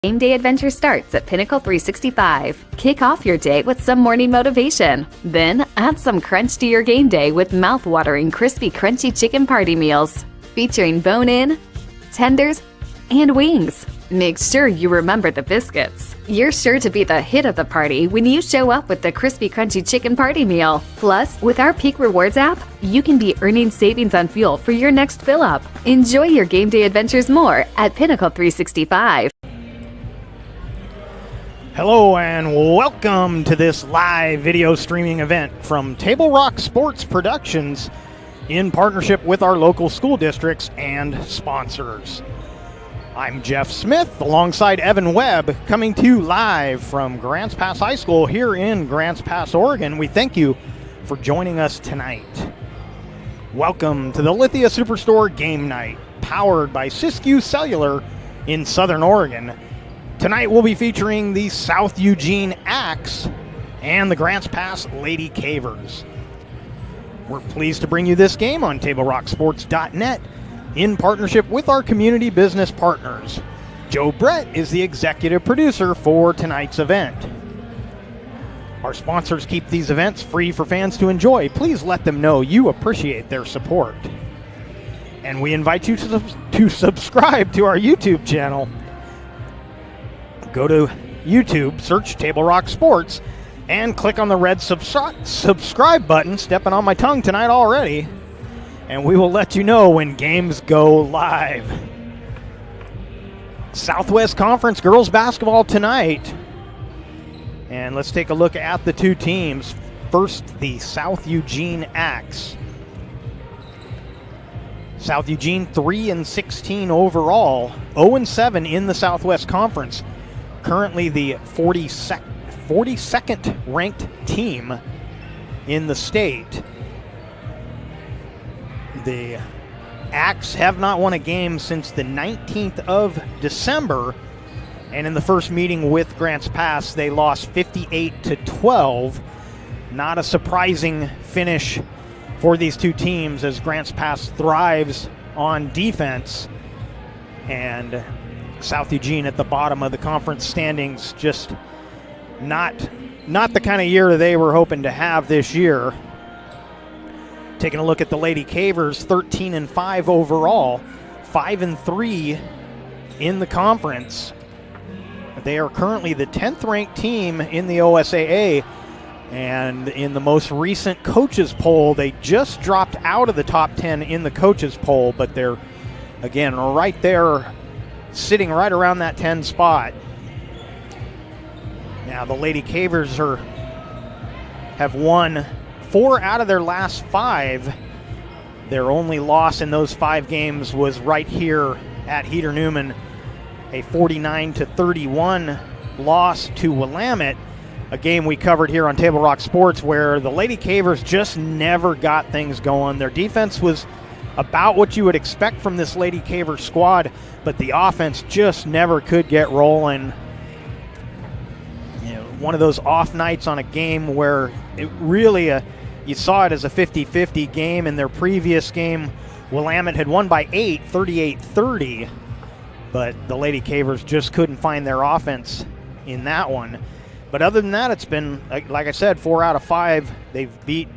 Game day adventure starts at Pinnacle 365. Kick off your day with some morning motivation. Then add some crunch to your game day with mouth-watering crispy crunchy chicken party meals featuring bone-in, tenders, and wings. Make sure you remember the biscuits. You're sure to be the hit of the party when you show up with the crispy crunchy chicken party meal. Plus, with our Peak Rewards app, you can be earning savings on fuel for your next fill-up. Enjoy your game day adventures more at Pinnacle 365. Hello and welcome to this live video streaming event from Table Rock Sports Productions in partnership with our local school districts and sponsors. I'm Jeff Smith alongside Evan Webb, coming to you live from Grants Pass High School here in Grants Pass, Oregon. We thank you for joining us tonight. Welcome to the Lithia Superstore Game Night, powered by Siskiyou Cellular in Southern Oregon. Tonight we'll be featuring the South Eugene Axe and the Grants Pass Lady Cavers. We're pleased to bring you this game on TableRockSports.net in partnership with our community business partners. Joe Brett is the executive producer for tonight's event. Our sponsors keep these events free for fans to enjoy. Please let them know you appreciate their support. And we invite you to subscribe to our YouTube channel. Go to YouTube, search Table Rock Sports, and click on the red subscribe button, stepping on my tongue tonight already, and we will let you know when games go live. Southwest Conference girls basketball tonight. And let's take a look at the two teams. First, the South Eugene Axe. South Eugene 3-16 overall, 0-7 in the Southwest Conference. Currently the 42nd ranked team in the state. The Axe have not won a game since the 19th of December, and in the first meeting with Grants Pass, they lost 58-12. Not a surprising finish for these two teams, as Grants Pass thrives on defense, and South Eugene at the bottom of the conference standings, just not the kind of year they were hoping to have this year. Taking a look at the Lady Cavers, 13-5 overall, 5-3 in the conference. They are currently the 10th ranked team in the OSAA, and in the most recent coaches poll, they just dropped out of the top 10 in the coaches poll, but they're, again, right there, sitting right around that 10 spot. Now the Lady Cavers have won 4 out of their last 5. Their only loss in those 5 games was right here at Heater Newman, a 49-31 loss to Willamette, a game we covered here on Table Rock Sports, where the Lady Cavers just never got things going. Their defense was about what you would expect from this Lady Caver squad, but the offense just never could get rolling. You know, one of those off nights on a game where it really, you saw it as a 50-50 game. In their previous game, Willamette had won by 8, 38-30, but the Lady Cavers just couldn't find their offense in that one. But other than that, it's been, like I said, 4 out of 5. They've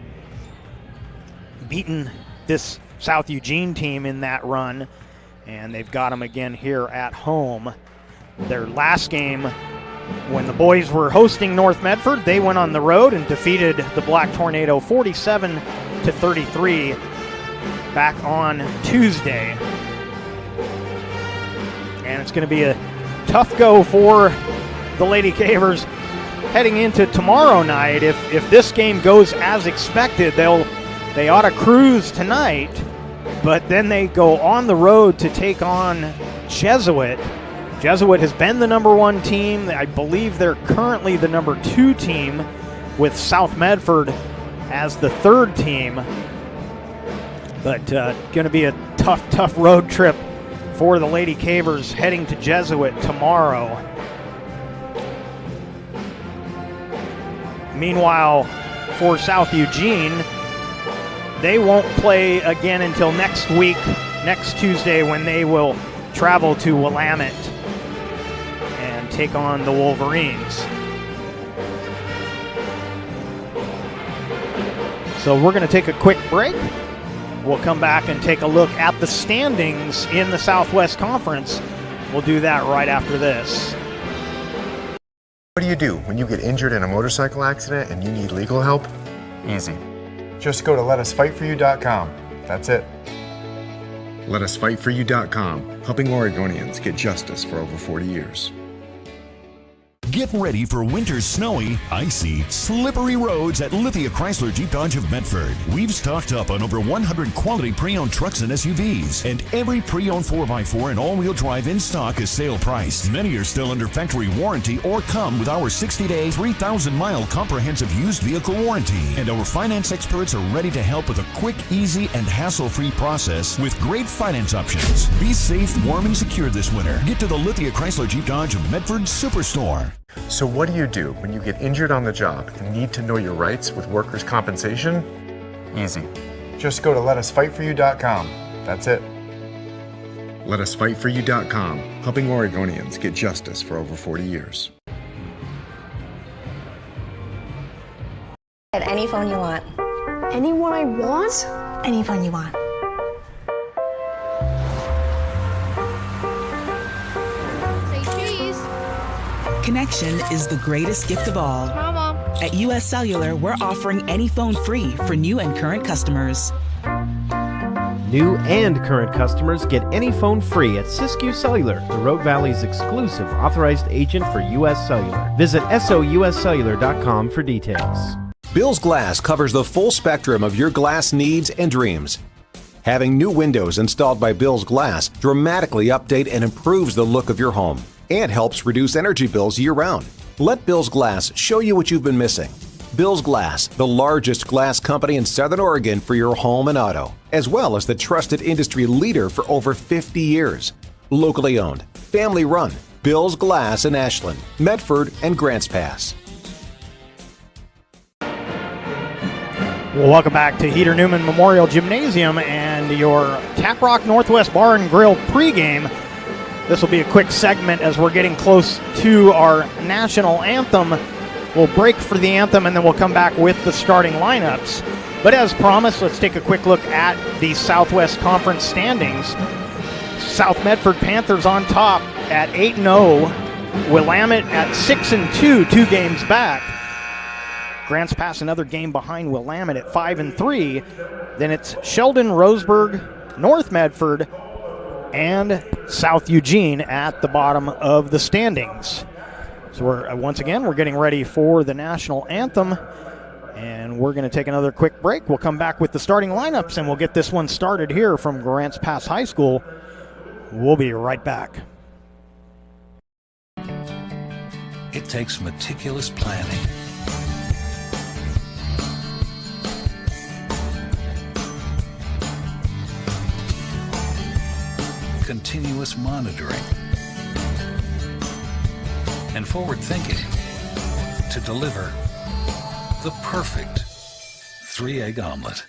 beaten this South Eugene team in that run, and they've got them again here at home. Their last game, when the boys were hosting North Medford, they went on the road and defeated the Black Tornado 47-33 back on Tuesday. And it's going to be a tough go for the Lady Cavers heading into tomorrow night. If this game goes as expected, they ought to cruise tonight, but then they go on the road to take on Jesuit. Jesuit has been the number 1 team. I believe they're currently the number 2 team, with South Medford as the 3rd team. But going to be a tough road trip for the Lady Cavers heading to Jesuit tomorrow. Meanwhile, for South Eugene, they won't play again until next week, next Tuesday, when they will travel to Willamette. And take on the Wolverines. So we're going to take a quick break. We'll come back and take a look at the standings in the Southwest Conference. We'll do that right after this. What do you do when you get injured in a motorcycle accident and you need legal help? Easy. Just go to letusfightforyou.com. That's it. Letusfightforyou.com, helping Oregonians get justice for over 40 years. Get ready for winter's snowy, icy, slippery roads at Lithia Chrysler Jeep Dodge of Medford. We've stocked up on over 100 quality pre-owned trucks and SUVs, and every pre-owned 4x4 and all-wheel drive in stock is sale priced. Many are still under factory warranty or come with our 60-day, 3,000-mile comprehensive used vehicle warranty. And our finance experts are ready to help with a quick, easy, and hassle-free process with great finance options. Be safe, warm, and secure this winter. Get to the Lithia Chrysler Jeep Dodge of Medford Superstore. So what do you do when you get injured on the job and need to know your rights with workers' compensation? Easy. Just go to letusfightforyou.com. That's it. Letusfightforyou.com, helping Oregonians get justice for over 40 years. Get any phone you want. Any one I want? Any phone you want. Connection is the greatest gift of all. Mama. At US Cellular, we're offering any phone free for new and current customers. New and current customers get any phone free at Siskiyou Cellular, the Rogue Valley's exclusive authorized agent for US Cellular. Visit souscellular.com for details. Bill's Glass covers the full spectrum of your glass needs and dreams. Having new windows installed by Bill's Glass dramatically update and improves the look of your home and helps reduce energy bills year-round. Let Bill's Glass show you what you've been missing. Bill's Glass, the largest glass company in Southern Oregon for your home and auto, as well as the trusted industry leader for over 50 years. Locally owned, family run, Bill's Glass in Ashland, Medford, and Grants Pass. Well, welcome back to Heater Newman Memorial Gymnasium and your Tap Rock Northwest Bar and Grill pregame. This will be a quick segment as we're getting close to our national anthem. We'll break for the anthem and then we'll come back with the starting lineups. But as promised, let's take a quick look at the Southwest Conference standings. South Medford Panthers on top at 8-0. Willamette at 6-2, 2 games back. Grants Pass another game behind Willamette at 5-3. Then it's Sheldon, Roseburg, North Medford, and South Eugene at the bottom of the standings. So we're getting ready for the national anthem, and we're going to take another quick break. We'll come back with the starting lineups, and we'll get this one started here from Grants Pass High School. We'll be right back. It takes meticulous planning, continuous monitoring, and forward thinking to deliver the perfect 3-egg omelet.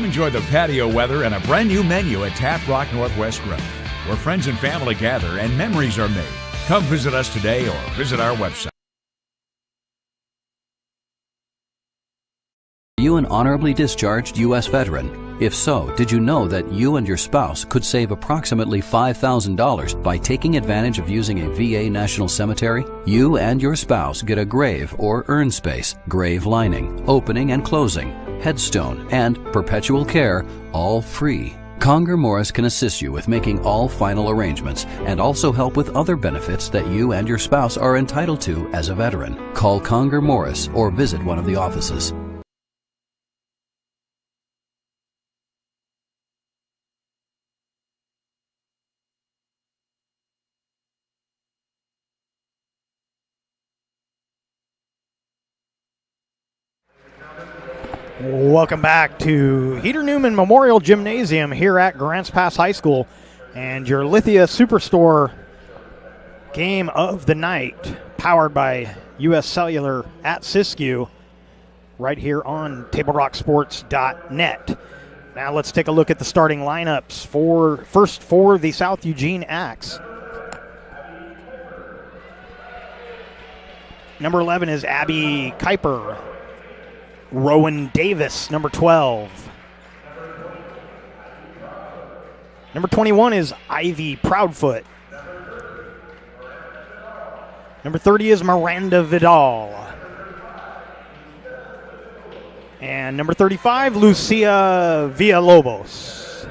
Enjoy the patio weather and a brand new menu at Tap Rock Northwest Grill, where friends and family gather and memories are made. Come visit us today or visit our website. Are you an honorably discharged U.S. veteran? If so, did you know that you and your spouse could save approximately $5,000 by taking advantage of using a VA National Cemetery? You and your spouse get a grave or urn space, grave lining, opening and closing, headstone, and perpetual care, all free. Conger Morris can assist you with making all final arrangements and also help with other benefits that you and your spouse are entitled to as a veteran. Call Conger Morris or visit one of the offices. Welcome back to Heater Newman Memorial Gymnasium here at Grants Pass High School and your Lithia Superstore game of the night, powered by US Cellular at Siskiyou, right here on TableRockSports.net. Now let's take a look at the starting lineups for the South Eugene Axe. Number 11 is Abby Kuiper. Rowan Davis, number 12. Number 21 is Ivy Proudfoot. Number 30 is Miranda Vidal. And number 35, Lucia Villalobos.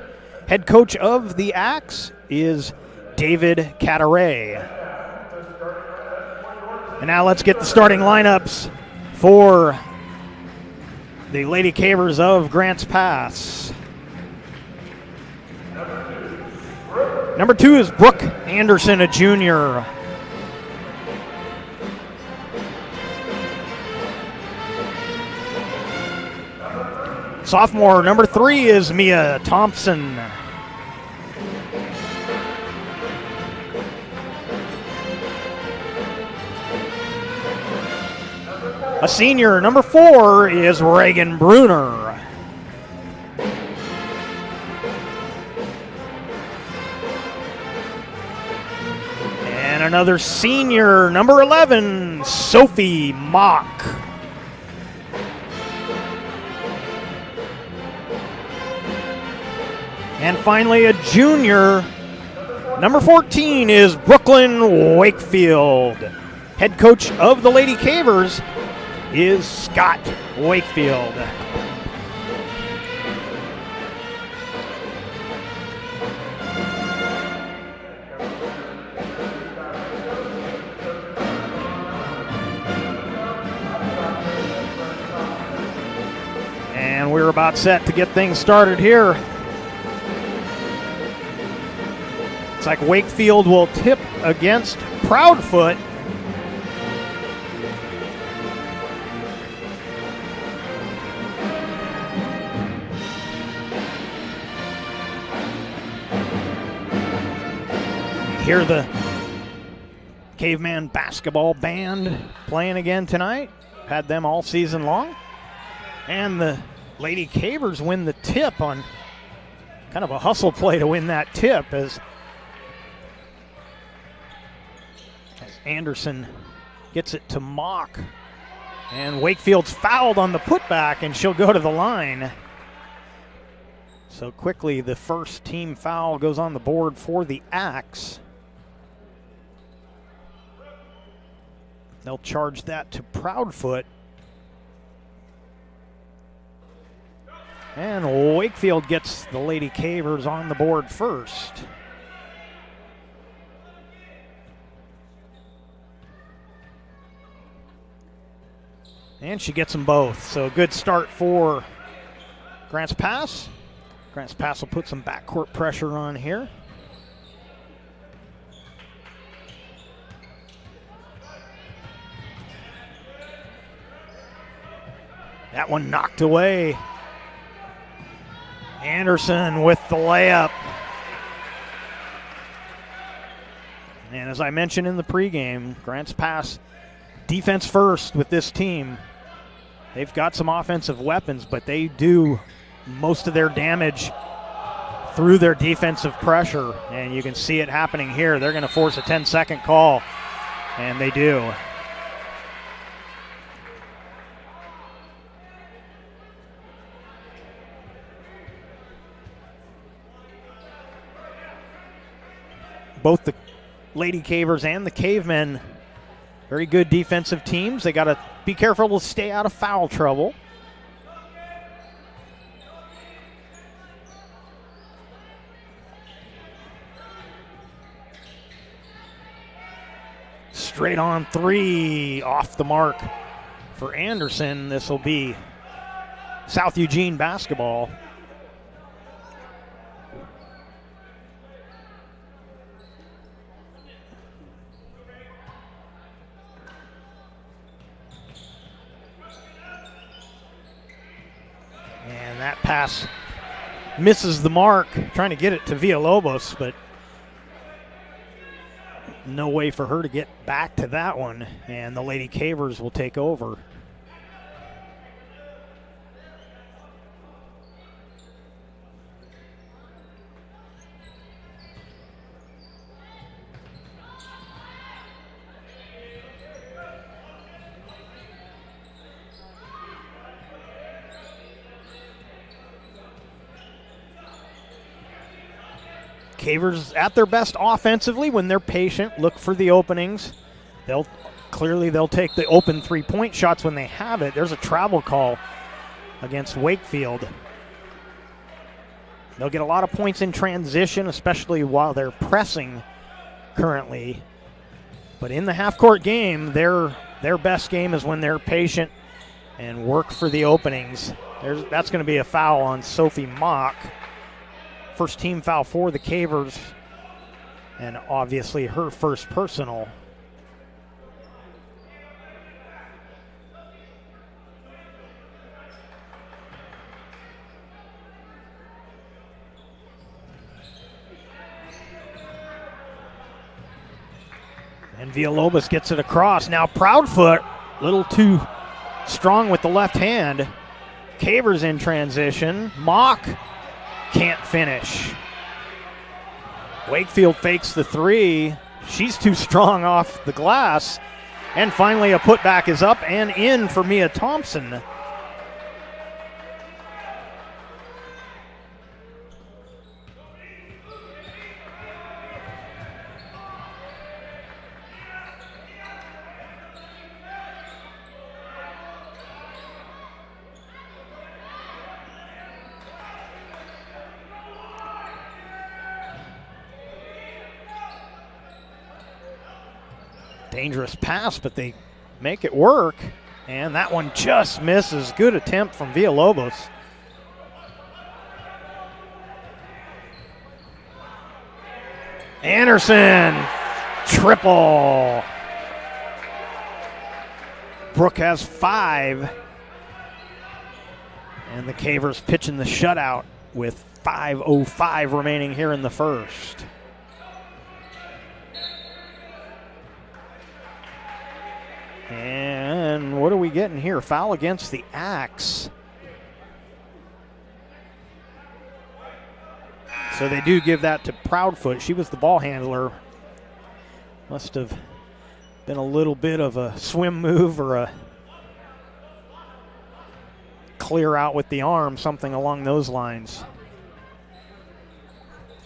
Head coach of the Axe is David Cataray. And now let's get the starting lineups for the Lady Cavers of Grants Pass. Number 2 is Brooke Anderson, a junior. Sophomore, number 3 is Mia Thompson. A senior, number 4 is Reagan Bruner. And another senior, number 11, Sophie Mock. And finally, a junior, number 14 is Brooklyn Wakefield. Head coach of the Lady Cavers is Scott Wakefield. And we're about set to get things started here. It's like Wakefield will tip against Proudfoot. Hear the Caveman Basketball Band playing again tonight. Had them all season long. And the Lady Cavers win the tip on kind of a hustle play to win that tip as Anderson gets it to Mock. And Wakefield's fouled on the putback, and she'll go to the line. So quickly, the first team foul goes on the board for the Axe. They'll charge that to Proudfoot. And Wakefield gets the Lady Cavers on the board first. And she gets them both. So good start for Grants Pass. Grants Pass will put some backcourt pressure on here. That one knocked away. Anderson with the layup. And as I mentioned in the pregame, Grants Pass defense first with this team. They've got some offensive weapons, but they do most of their damage through their defensive pressure. And you can see it happening here. They're going to force a 10-second call, and they do. Both the Lady Cavers and the Cavemen, very good defensive teams. They got to be careful to stay out of foul trouble. Straight on three, off the mark for Anderson. This will be South Eugene basketball. pass misses the mark, trying to get it to Villalobos, but no way for her to get back to that one, and the Lady Cavers will take over. Cavers at their best offensively when they're patient, look for the openings. They'll take the open three-point shots when they have it. There's a travel call against Wakefield. They'll get a lot of points in transition, especially while they're pressing currently. But in the half-court game, their best game is when they're patient and work for the openings. That's going to be a foul on Sophie Mock. First team foul for the Cavers, and obviously her first personal. And Villalobos gets it across. Now Proudfoot, a little too strong with the left hand. Cavers in transition. Mock can't finish. Wakefield fakes the three. She's too strong off the glass. And finally a putback is up and in for Mia Thompson. Dangerous pass, but they make it work. And that one just misses. Good attempt from Villalobos. Anderson, triple. Brooke has 5. And the Cavers pitching the shutout with 5:05 remaining here in the first. And what are we getting here? Foul against the Axe. So they do give that to Proudfoot. She was the ball handler. Must have been a little bit of a swim move or a clear out with the arm, something along those lines.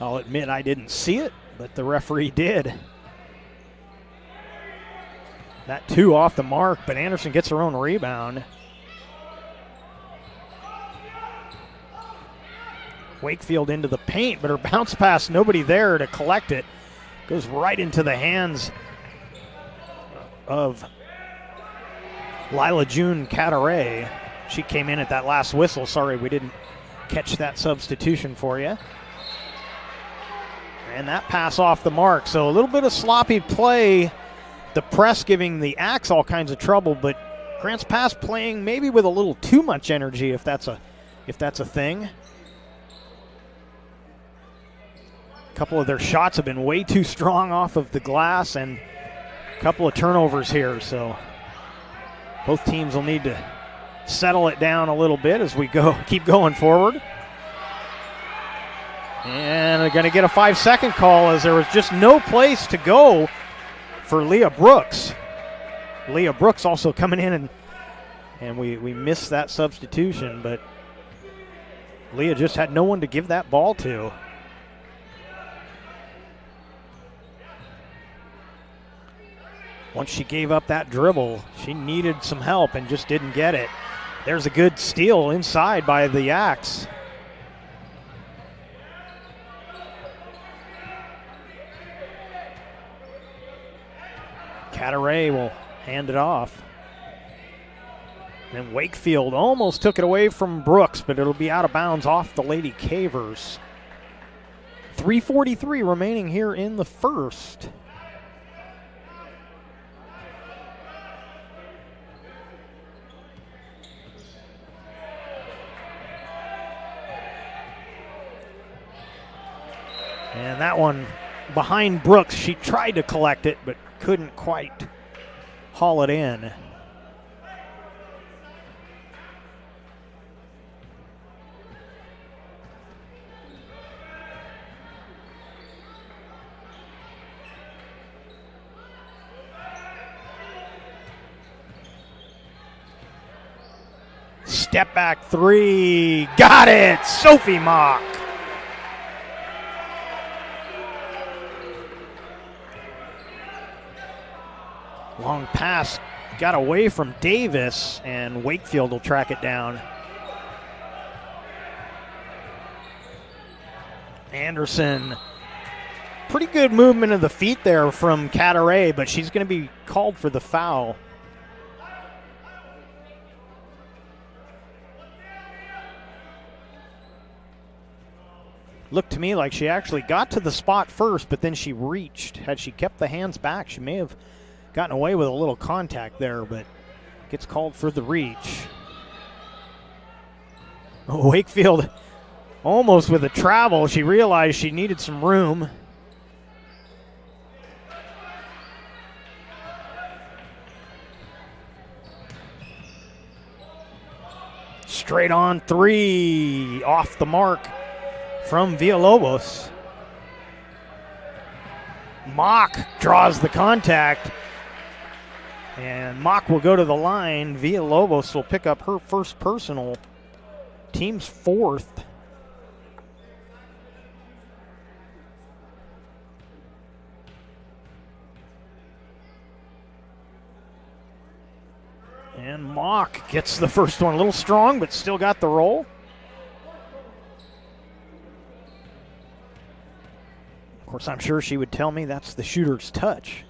I'll admit I didn't see it, but the referee did. That 2 off the mark, but Anderson gets her own rebound. Wakefield into the paint, but her bounce pass, nobody there to collect it. Goes right into the hands of Lila June Cataray. She came in at that last whistle. Sorry, we didn't catch that substitution for you. And that pass off the mark. So a little bit of sloppy play. The press giving the Axe all kinds of trouble, but Grants Pass playing maybe with a little too much energy, if that's a thing. A couple of their shots have been way too strong off of the glass, and a couple of turnovers here, so both teams will need to settle it down a little bit as we keep going forward. And they're going to get a 5-second call as there was just no place to go for Leah Brooks. Leah Brooks also coming in, and we missed that substitution, but Leah just had no one to give that ball to. Once she gave up that dribble, she needed some help and just didn't get it. There's a good steal inside by the Axe. Cataray will hand it off. And Wakefield almost took it away from Brooks, but it'll be out of bounds off the Lady Cavers. 3:43 remaining here in the first. And that one behind Brooks. She tried to collect it, but couldn't quite haul it in. Step back three. Got it! Sophie Mock. Long pass got away from Davis, and Wakefield will track it down. Anderson. Pretty good movement of the feet there from Cataray, but she's going to be called for the foul. Looked to me like she actually got to the spot first, but then she reached. Had she kept the hands back, she may have gotten away with a little contact there, but gets called for the reach. Wakefield almost with a travel. She realized she needed some room. Straight on three, off the mark from Villalobos. Mock draws the contact, and Mock will go to the line. Villalobos will pick up her first personal, team's fourth. And Mock gets the first one. A little strong, but still got the roll. Of course, I'm sure she would tell me that's the shooter's touch.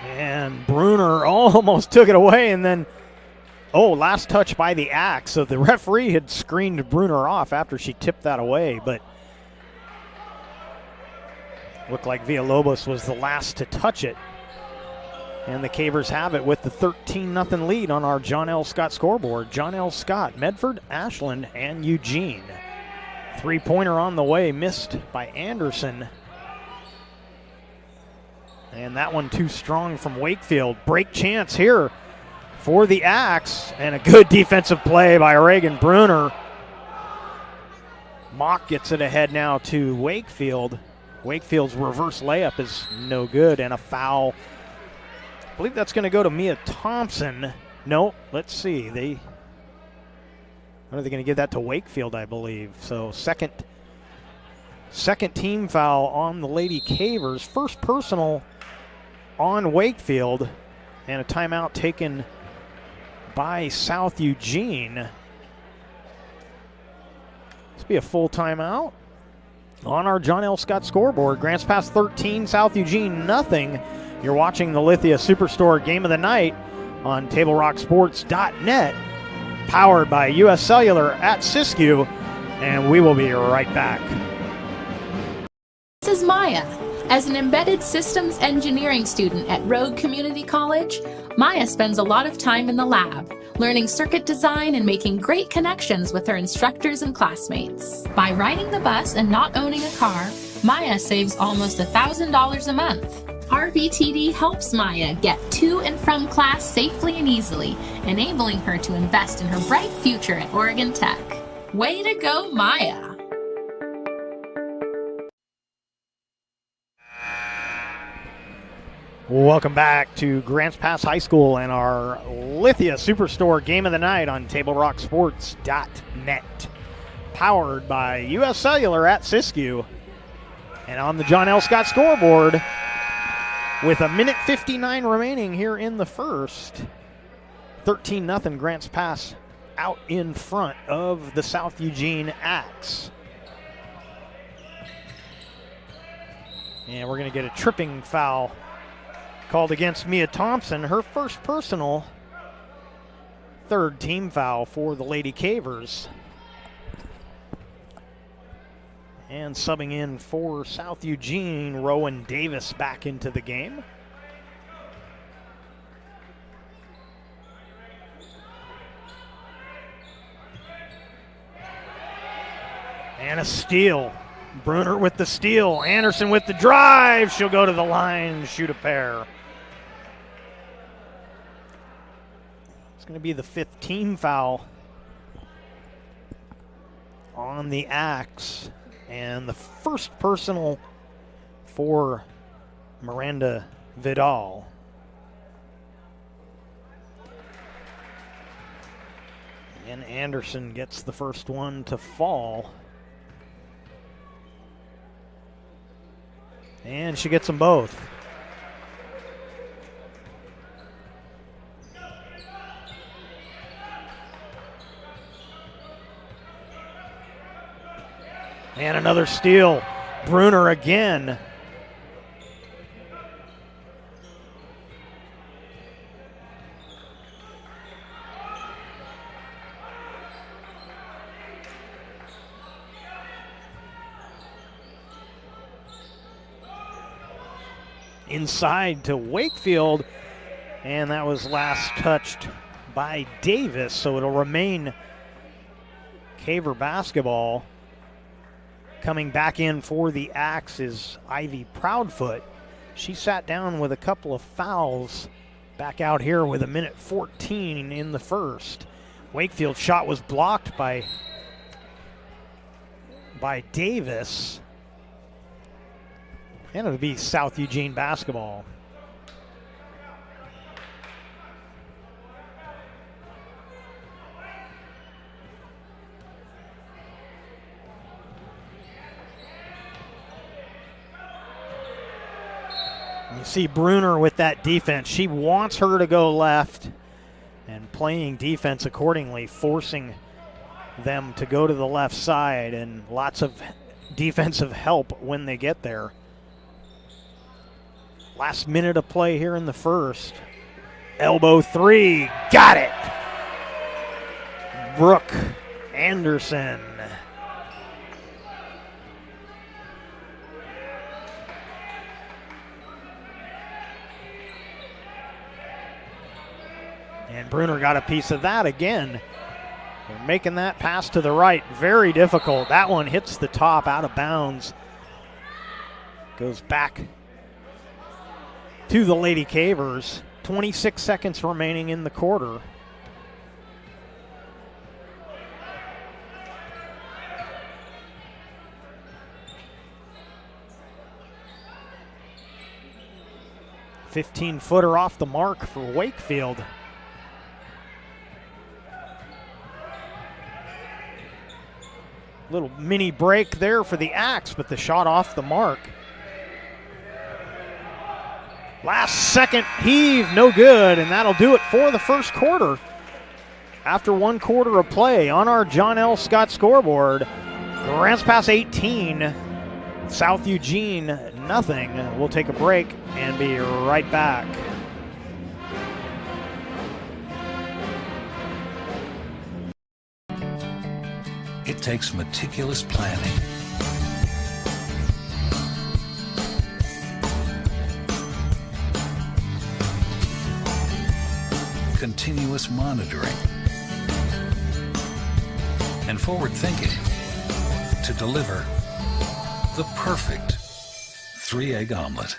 And Bruner almost took it away, and then, last touch by the Axe. So the referee had screened Bruner off after she tipped that away, but looked like Villalobos was the last to touch it. And the Cavers have it with the 13-0 lead on our John L. Scott scoreboard. John L. Scott, Medford, Ashland, and Eugene. Three-pointer on the way, missed by Anderson. And that one too strong from Wakefield. Break chance here for the Axe. And a good defensive play by Reagan Bruner. Mock gets it ahead now to Wakefield. Wakefield's reverse layup is no good, and a foul. I believe that's going to go to Mia Thompson. No, let's see. Are they going to give that to Wakefield, I believe. So second team foul on the Lady Cavers. First personal on Wakefield, and a timeout taken by South Eugene. This be a full timeout on our John L. Scott scoreboard. Grants Pass 13, South Eugene nothing. You're watching the Lithia Superstore Game of the Night on TableRockSports.net, powered by U.S. Cellular at Siskiyou, and we will be right back. This is Maya. As an embedded systems engineering student at Rogue Community College, Maya spends a lot of time in the lab, learning circuit design and making great connections with her instructors and classmates. By riding the bus and not owning a car, Maya saves almost $1,000 a month. RVTD helps Maya get to and from class safely and easily, enabling her to invest in her bright future at Oregon Tech. Way to go, Maya! Welcome back to Grants Pass High School and our Lithia Superstore Game of the Night on TableRockSports.net, powered by U.S. Cellular at Siskiyou. And on the John L. Scott scoreboard, with 1:59 remaining here in the first, 13-0 Grants Pass out in front of the South Eugene Axe. And we're going to get a tripping foul called against Mia Thompson, her first personal, third team foul for the Lady Cavers. And subbing in for South Eugene, Rowan Davis back into the game. And a steal. Bruner with the steal. Anderson with the drive. She'll go to the line, shoot a pair. It's going to be the 5th team foul on the Axe. And the first personal for Miranda Vidal. And Anderson gets the first one to fall. And she gets them both. And another steal. Bruner again. Inside to Wakefield, and that was last touched by Davis, so it'll remain Caver basketball. Coming back in for the Axe is Ivy Proudfoot. She sat down with a couple of fouls back out here with 1:14 in the first. Wakefield's shot was blocked by Davis. And it'll be South Eugene basketball. You see Bruner with that defense. She wants her to go left and playing defense accordingly, forcing them to go to the left side, and lots of defensive help when they get there. Last minute of play here in the first. Elbow three, got it. Brooke Anderson. And Bruner got a piece of that again. They're making that pass to the right very difficult. That one hits the top out of bounds. Goes back to the Lady Cavers. 26 seconds remaining in the quarter. "15-footer off the mark for Wakefield. Little mini break there for the Axe, but the shot off the mark. Last second heave, no good, and that'll do it for the first quarter. After 1 quarter of play on our John L. Scott scoreboard, Grants Pass 18, South Eugene nothing. We'll take a break and be right back. It takes meticulous planning, continuous monitoring, and forward thinking to deliver the perfect 3-egg omelet.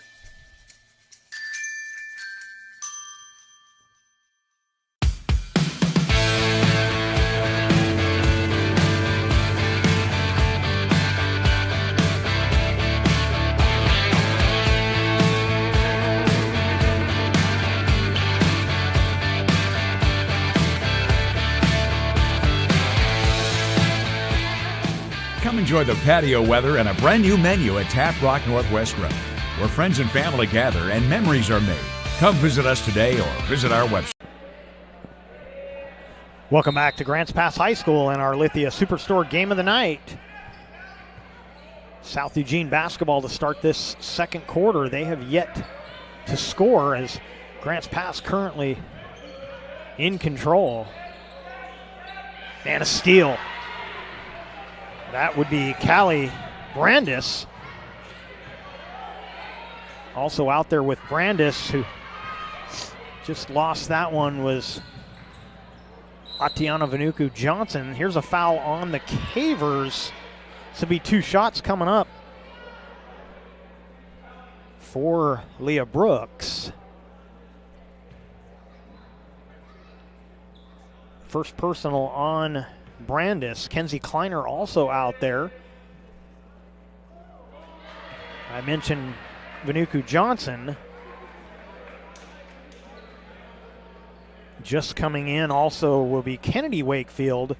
Enjoy the patio weather and a brand new menu at Tap Rock Northwest Road, where friends and family gather and memories are made. Come visit us today or visit our website. Welcome back to Grants Pass High School and our Lithia Superstore game of the night. South Eugene basketball to start this second quarter. They have yet to score as Grants Pass currently in control. And a steal. That would be Callie Brandis. Also out there with Brandis, who just lost that one, was Atiana Vanuku Johnson. Here's a foul on the Cavers This will be 2 shots coming up for Leah Brooks. First personal on Brandis. Kenzie Kleiner also out there. I mentioned Vanuku Johnson. Just coming in also will be Kennedy Wakefield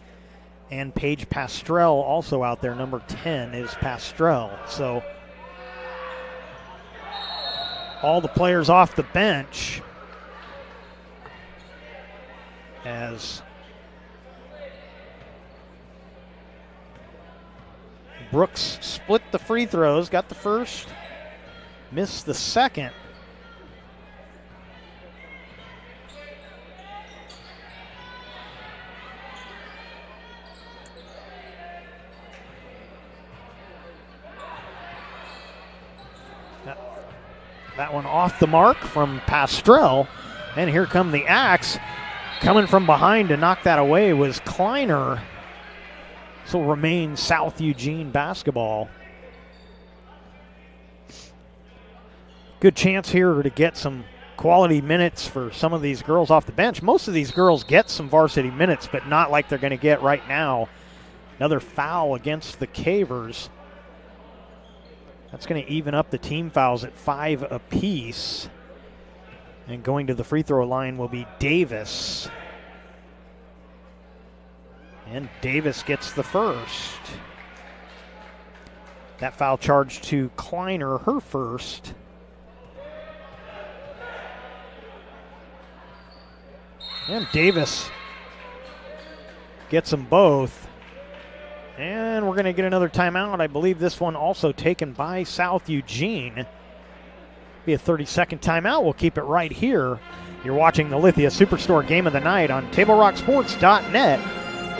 and Paige Pastrell also out there. Number 10 is Pastrell. So all the players off the bench as Brooks split the free throws, got the first, missed the second. That one off the mark from Pastrell. And here come the Axe. Coming from behind to knock that away was Kleiner. This will remain South Eugene basketball. Good chance here to get some quality minutes for some of these girls off the bench. Most of these girls get some varsity minutes, but not like they're going to get right now. Another foul against the Cavers. That's going to even up the team fouls at 5 apiece. And going to the free throw line will be Davis. And Davis gets the first. That foul charge to Kleiner, her first. And Davis gets them both. And we're going to get another timeout. I believe this one also taken by South Eugene. Be a 30-second timeout. We'll keep it right here. You're watching the Lithia Superstore Game of the Night on TableRockSports.net,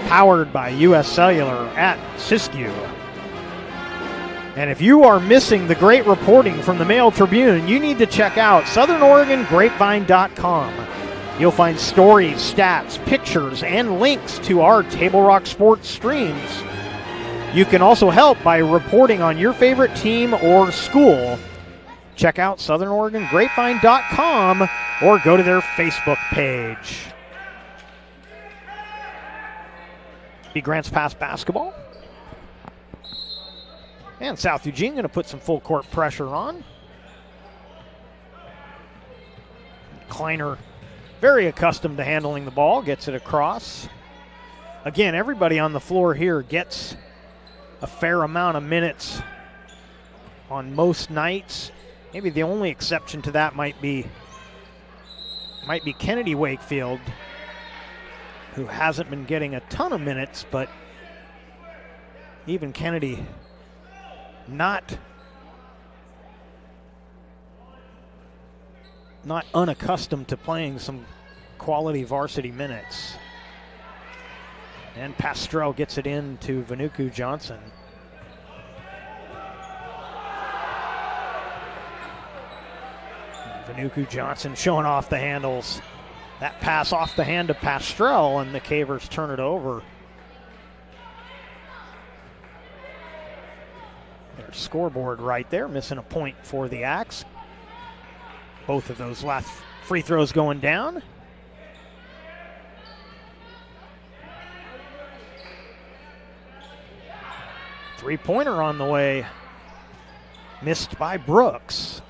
powered by U.S. Cellular at Siskiyou. And if you are missing the great reporting from the Mail Tribune, you need to check out SouthernOregonGrapevine.com. You'll find stories, stats, pictures, and links to our Table Rock Sports streams. You can also help by reporting on your favorite team or school. Check out SouthernOregonGrapevine.com or go to their Facebook page. Be Grants Pass basketball. And South Eugene going to put some full court pressure on. Kleiner, very accustomed to handling the ball, gets it across. Again, everybody on the floor here gets a fair amount of minutes on most nights. Maybe the only exception to that might be Kennedy Wakefield, who hasn't been getting a ton of minutes, but even Kennedy not unaccustomed to playing some quality varsity minutes. And Pastrell gets it in to Vanuku Johnson. Vanuku Johnson showing off the handles. That pass off the hand of Pastrell, and the Cavers turn it over. Their scoreboard right there, missing a point for the Axe. Both of those last free throws going down. Three-pointer on the way. Missed by Brooks.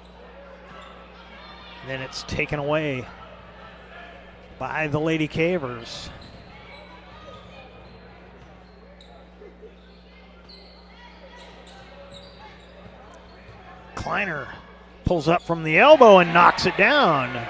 Then it's taken away by the Lady Cavers. Kleiner pulls up from the elbow and knocks it down.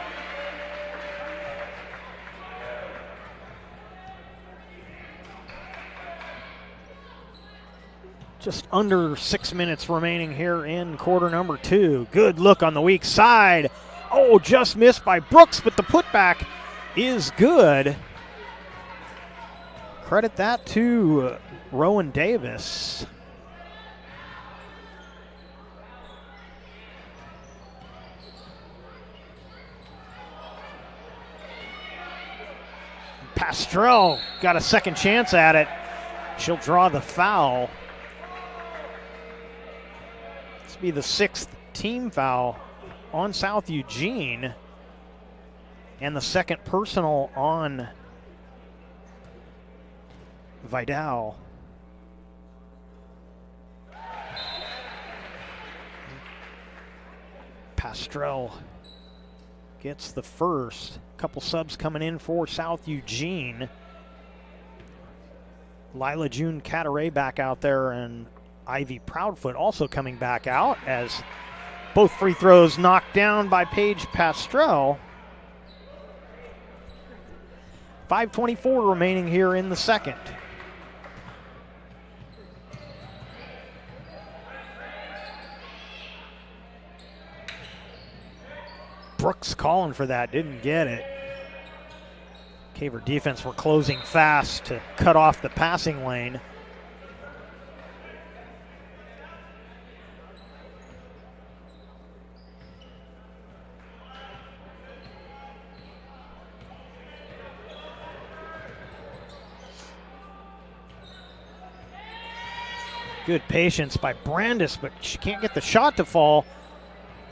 Just under 6 minutes remaining here in quarter number 2. Good look on the weak side. Oh, just missed by Brooks, but the putback is good. Credit that to Rowan Davis. Pastrell got a second chance at it. She'll draw the foul. to be the 6th team foul on South Eugene and the 2nd personal on Vidal. Pastrell gets the first. Couple subs coming in for South Eugene. Lila June Cataray back out there, and Ivy Proudfoot also coming back out as both free throws knocked down by Paige Pastrell. 5:24 remaining here in the second. Brooks calling for that, didn't get it. Caver defense were closing fast to cut off the passing lane. Good patience by Brandis, but she can't get the shot to fall.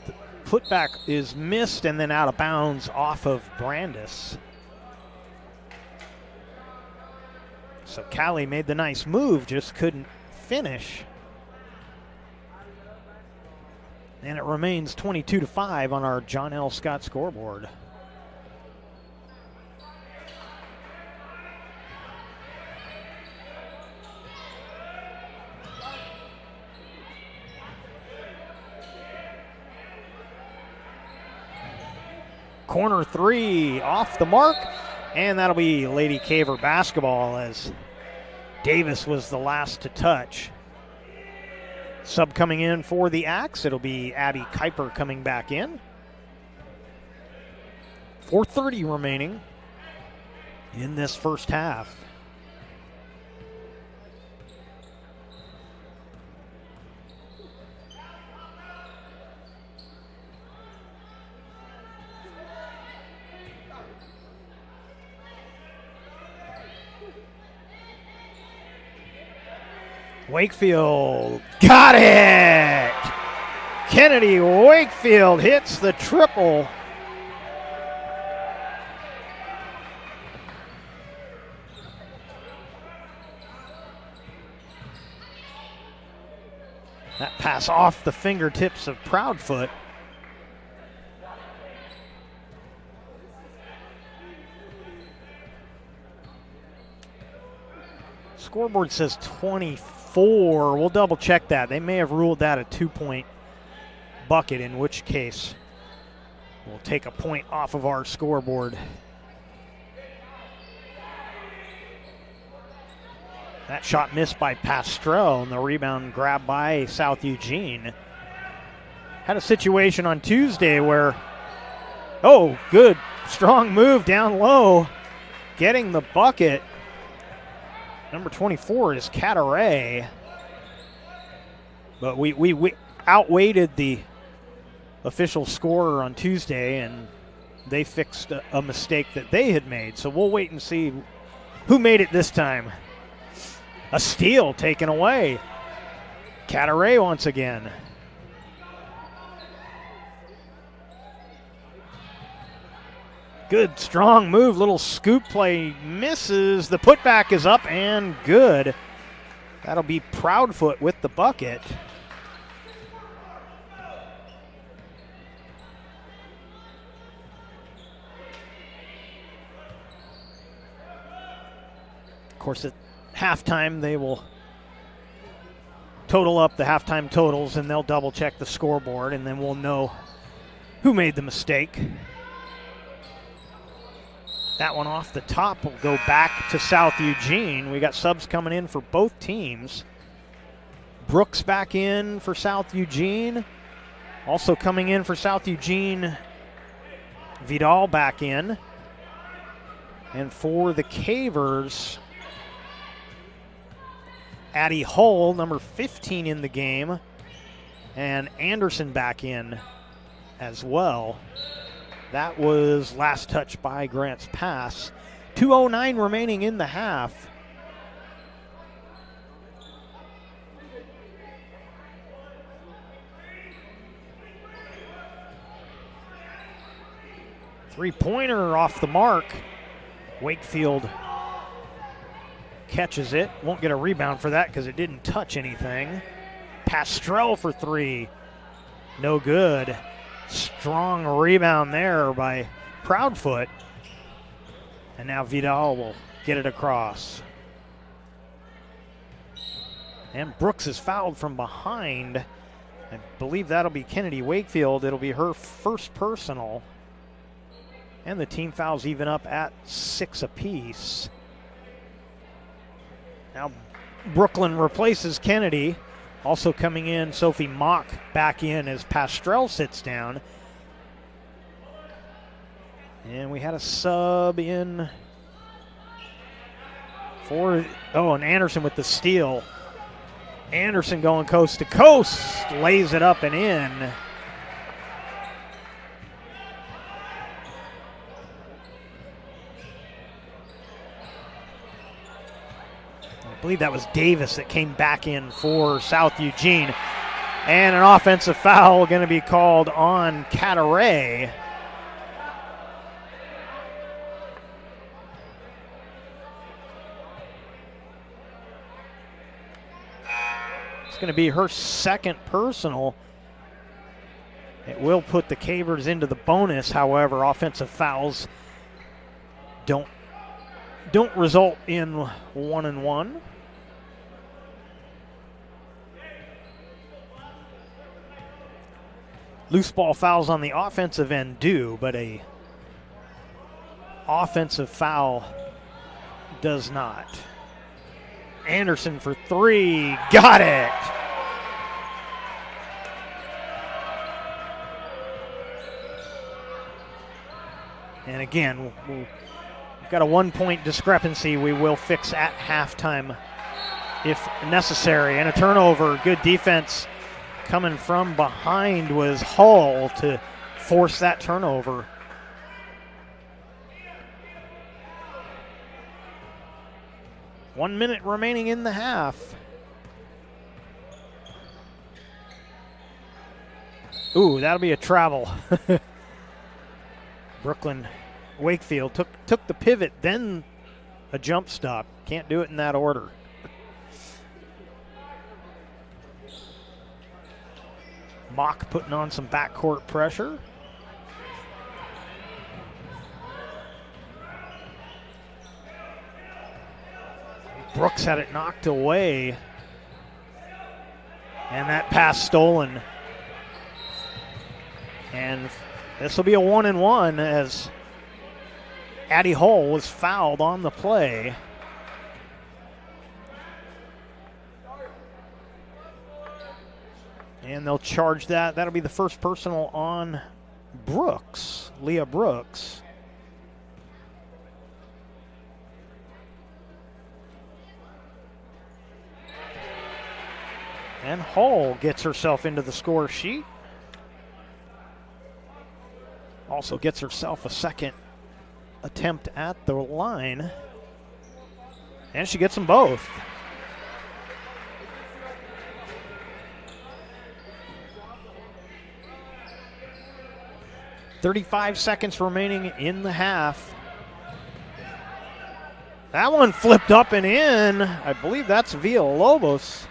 The putback is missed and then out of bounds off of Brandis. So Callie made the nice move, just couldn't finish. And it remains 22-5 on our John L. Scott scoreboard. Corner three off the mark, and that'll be Lady Caver basketball as Davis was the last to touch. Sub coming in for the Axe, it'll be Abby Kuiper coming back in. 4:30 remaining in this first half. Wakefield got it! Kennedy Wakefield hits the triple. That pass off the fingertips of Proudfoot. Scoreboard says 24. We'll double check that. They may have ruled that a 2-point bucket, in which case we'll take a point off of our scoreboard. That shot missed by Pastrell, and the rebound grabbed by South Eugene. Had a situation on Tuesday where, oh, good, strong move down low, getting the bucket. Number 24 is Cataray. But we outweighted the official scorer on Tuesday, and they fixed a mistake that they had made. So we'll wait and see who made it this time. A steal taken away. Cataray once again. Good, strong move, little scoop play, misses. The putback is up and good. That'll be Proudfoot with the bucket. Of course, at halftime, they will total up the halftime totals, and they'll double check the scoreboard, and then we'll know who made the mistake. That one off the top will go back to South Eugene. We got subs coming in for both teams. Brooks back in for South Eugene. Also coming in for South Eugene, Vidal back in. And for the Cavers, Addie Hull, number 15 in the game, and Anderson back in as well. That was last touch by Grant's pass. 2:09 remaining in the half. Three-pointer off the mark. Wakefield catches it. Won't get a rebound for that because it didn't touch anything. Pastrell for three. No good. Strong rebound there by Proudfoot. And now Vidal will get it across. And Brooks is fouled from behind. I believe that'll be Kennedy Wakefield. It'll be her first personal. And the team fouls even up at 6 apiece. Now Brooklyn replaces Kennedy. Also coming in, Sophie Mock back in as Pastrell sits down. And we had a sub in for, and Anderson with the steal. Anderson going coast to coast, lays it up and in. I believe that was Davis that came back in for South Eugene. And an offensive foul going to be called on Cataray. It's going to be her second personal. It will put the Cavers into the bonus. However, offensive fouls don't result in 1-and-1. Loose ball fouls on the offensive end do, but a offensive foul does not. Anderson for three, got it. And again, we've got a 1-point discrepancy we will fix at halftime if necessary. And a turnover, good defense coming from behind was Hull to force that turnover. One minute remaining in the half. Ooh, that'll be a travel. Brooklyn Wakefield took the pivot, then a jump stop. Can't do it in that order. Mock putting on some backcourt pressure. Brooks had it knocked away. And that pass stolen. And this will be a 1-and-1 as Addie Hull was fouled on the play. And they'll charge that. That'll be the first personal on Brooks, Leah Brooks. And Hull gets herself into the score sheet. Also gets herself a second attempt at the line. And she gets them both. .35 seconds remaining in the half. That one flipped up and in. I believe that's Villalobos.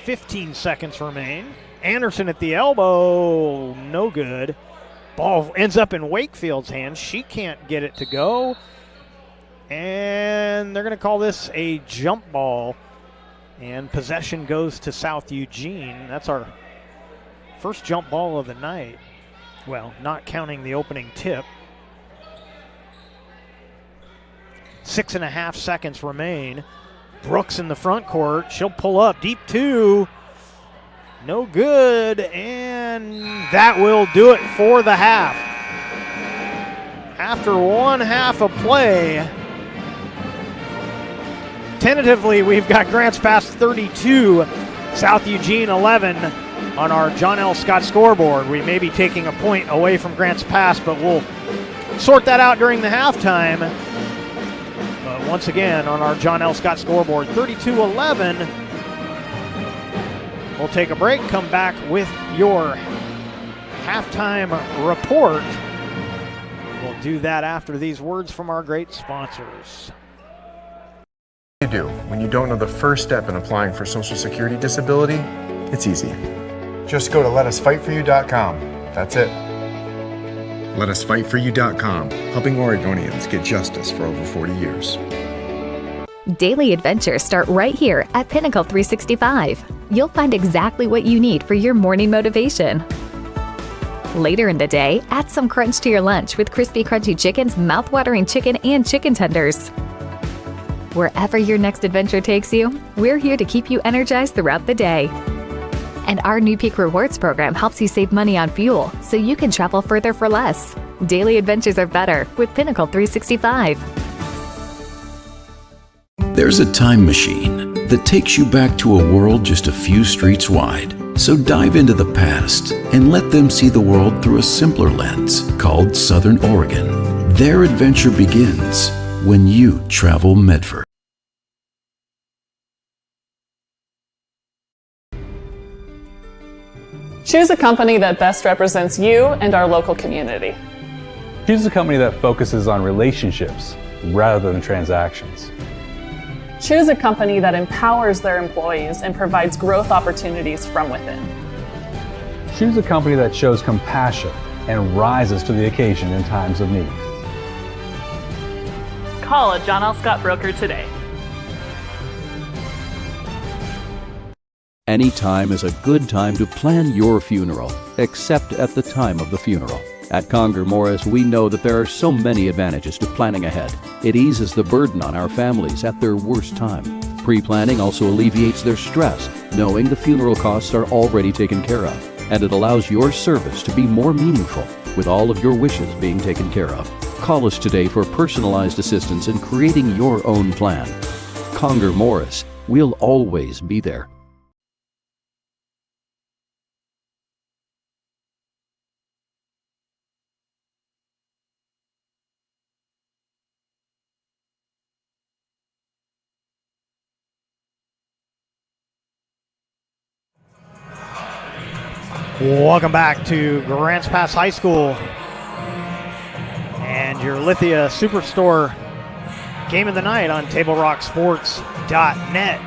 .15 seconds remain. Anderson at the elbow, no good. Ball ends up in Wakefield's hands. She can't get it to go. And they're going to call this a jump ball. And possession goes to South Eugene. That's our first jump ball of the night. Well, not counting the opening tip. 6.5 seconds remain. Brooks in the front court. She'll pull up. Deep two. No good. And that will do it for the half. After one half of play, tentatively, we've got Grants Pass 32, South Eugene 11 on our John L. Scott scoreboard. We may be taking a point away from Grants Pass, but we'll sort that out during the halftime. But once again on our John L. Scott scoreboard, 32-11. We'll take a break, come back with your halftime report. We'll do that after these words from our great sponsors. You do when you don't know the first step in applying for Social Security disability? It's easy. Just go to letusfightforyou.com. That's it. Letusfightforyou.com, helping Oregonians get justice for over 40 years. Daily adventures start right here at Pinnacle 365. You'll find exactly what you need for your morning motivation. Later in the day, add some crunch to your lunch with crispy, crunchy chicken's mouth-watering chicken and chicken tenders. Wherever your next adventure takes you, we're here to keep you energized throughout the day. And our new Peak Rewards program helps you save money on fuel so you can travel further for less. Daily adventures are better with Pinnacle 365. There's a time machine that takes you back to a world just a few streets wide. So dive into the past and let them see the world through a simpler lens called Southern Oregon. Their adventure begins when you travel Medford. Choose a company that best represents you and our local community. Choose a company that focuses on relationships rather than transactions. Choose a company that empowers their employees and provides growth opportunities from within. Choose a company that shows compassion and rises to the occasion in times of need. Call a John L. Scott broker today. Any time is a good time to plan your funeral, except at the time of the funeral. At Conger Morris, we know that there are so many advantages to planning ahead. It eases the burden on our families at their worst time. Pre-planning also alleviates their stress, knowing the funeral costs are already taken care of. And it allows your service to be more meaningful, with all of your wishes being taken care of. Call us today for personalized assistance in creating your own plan. Conger Morris, we'll always be there. Welcome back to Grants Pass High School and your Lithia Superstore game of the night on TableRockSports.net,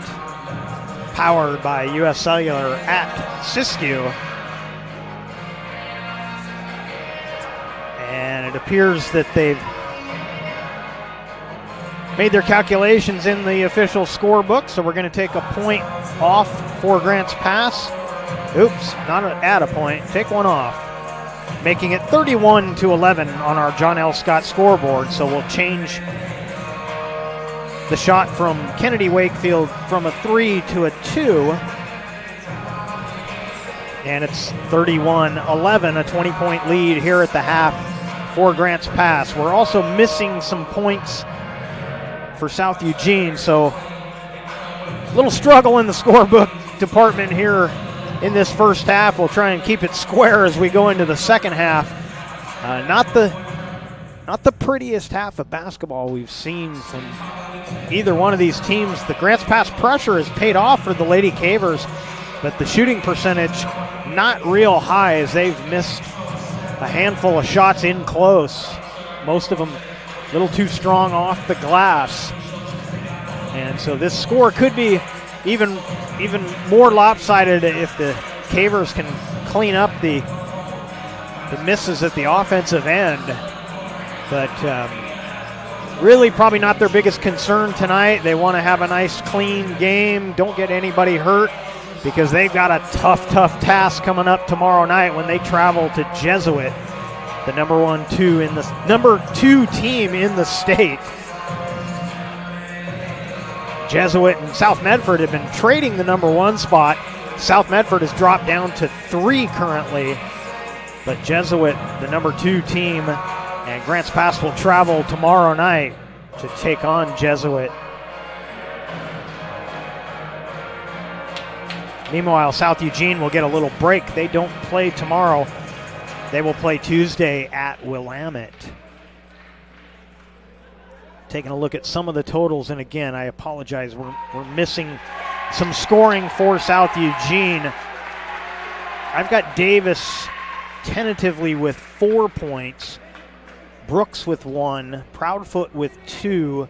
powered by US Cellular at Siskiyou. And it appears that they've made their calculations in the official scorebook, so we're going to take a point off for Grants Pass. Oops, not at a point. Take one off, making it 31-11 on our John L. Scott scoreboard. So we'll change the shot from Kennedy Wakefield from a 3 to a 2. And it's 31-11, a 20-point lead here at the half for Grants Pass. We're also missing some points for South Eugene, so a little struggle in the scorebook department here in this first half. We'll try and keep it square as we go into the second half. Not the prettiest half of basketball we've seen from either one of these teams. The Grants Pass pressure has paid off for the Lady Cavers, but the shooting percentage not real high as they've missed a handful of shots in close. Most of them a little too strong off the glass. And so this score could be even more lopsided if the Cavers can clean up the misses at the offensive end. But really probably not their biggest concern tonight. They want to have a nice clean game, don't get anybody hurt, because they've got a tough task coming up tomorrow night when they travel to Jesuit, the number 2 team in the state. Jesuit and South Medford have been trading the number 1 spot. South Medford has dropped down to 3 currently, but Jesuit, the number 2 team, and Grants Pass will travel tomorrow night to take on Jesuit. Meanwhile, South Eugene will get a little break. They don't play tomorrow. They will play Tuesday at Willamette. taking a look at some of the totals, and again, I apologize, we're missing some scoring for South Eugene. I've got Davis tentatively with 4 points, Brooks with 1, Proudfoot with 2,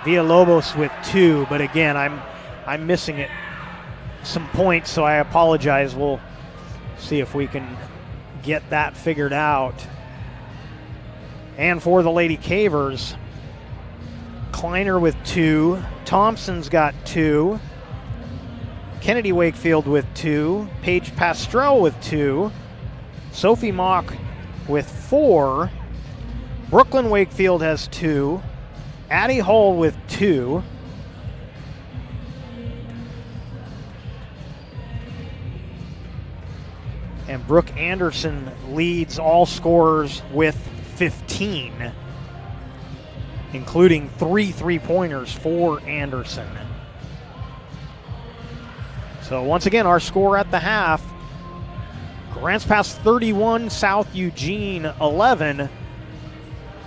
Villalobos with 2, but again, I'm missing it some points, so I apologize. We'll see if we can get that figured out. And for the Lady Cavers, Kleiner with 2, Thompson's got 2, Kennedy Wakefield with 2, Paige Pastrell with 2, Sophie Mock with 4, Brooklyn Wakefield has 2, Addie Hull with 2, and Brooke Anderson leads all scorers with 15, including 3 3-pointers for Anderson. So once again, our score at the half, Grants Pass 31, South Eugene 11.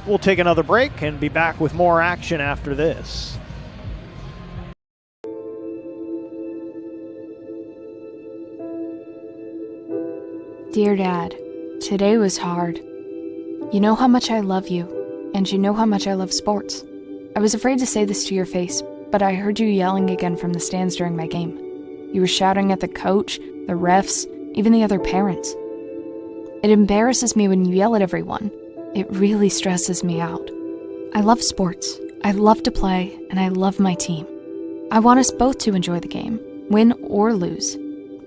We'll take another break and be back with more action after this. Dear Dad, today was hard. You know how much I love you, and you know how much I love sports. I was afraid to say this to your face, but I heard you yelling again from the stands during my game. You were shouting at the coach, the refs, even the other parents. It embarrasses me when you yell at everyone. It really stresses me out. I love sports, I love to play, and I love my team. I want us both to enjoy the game, win or lose.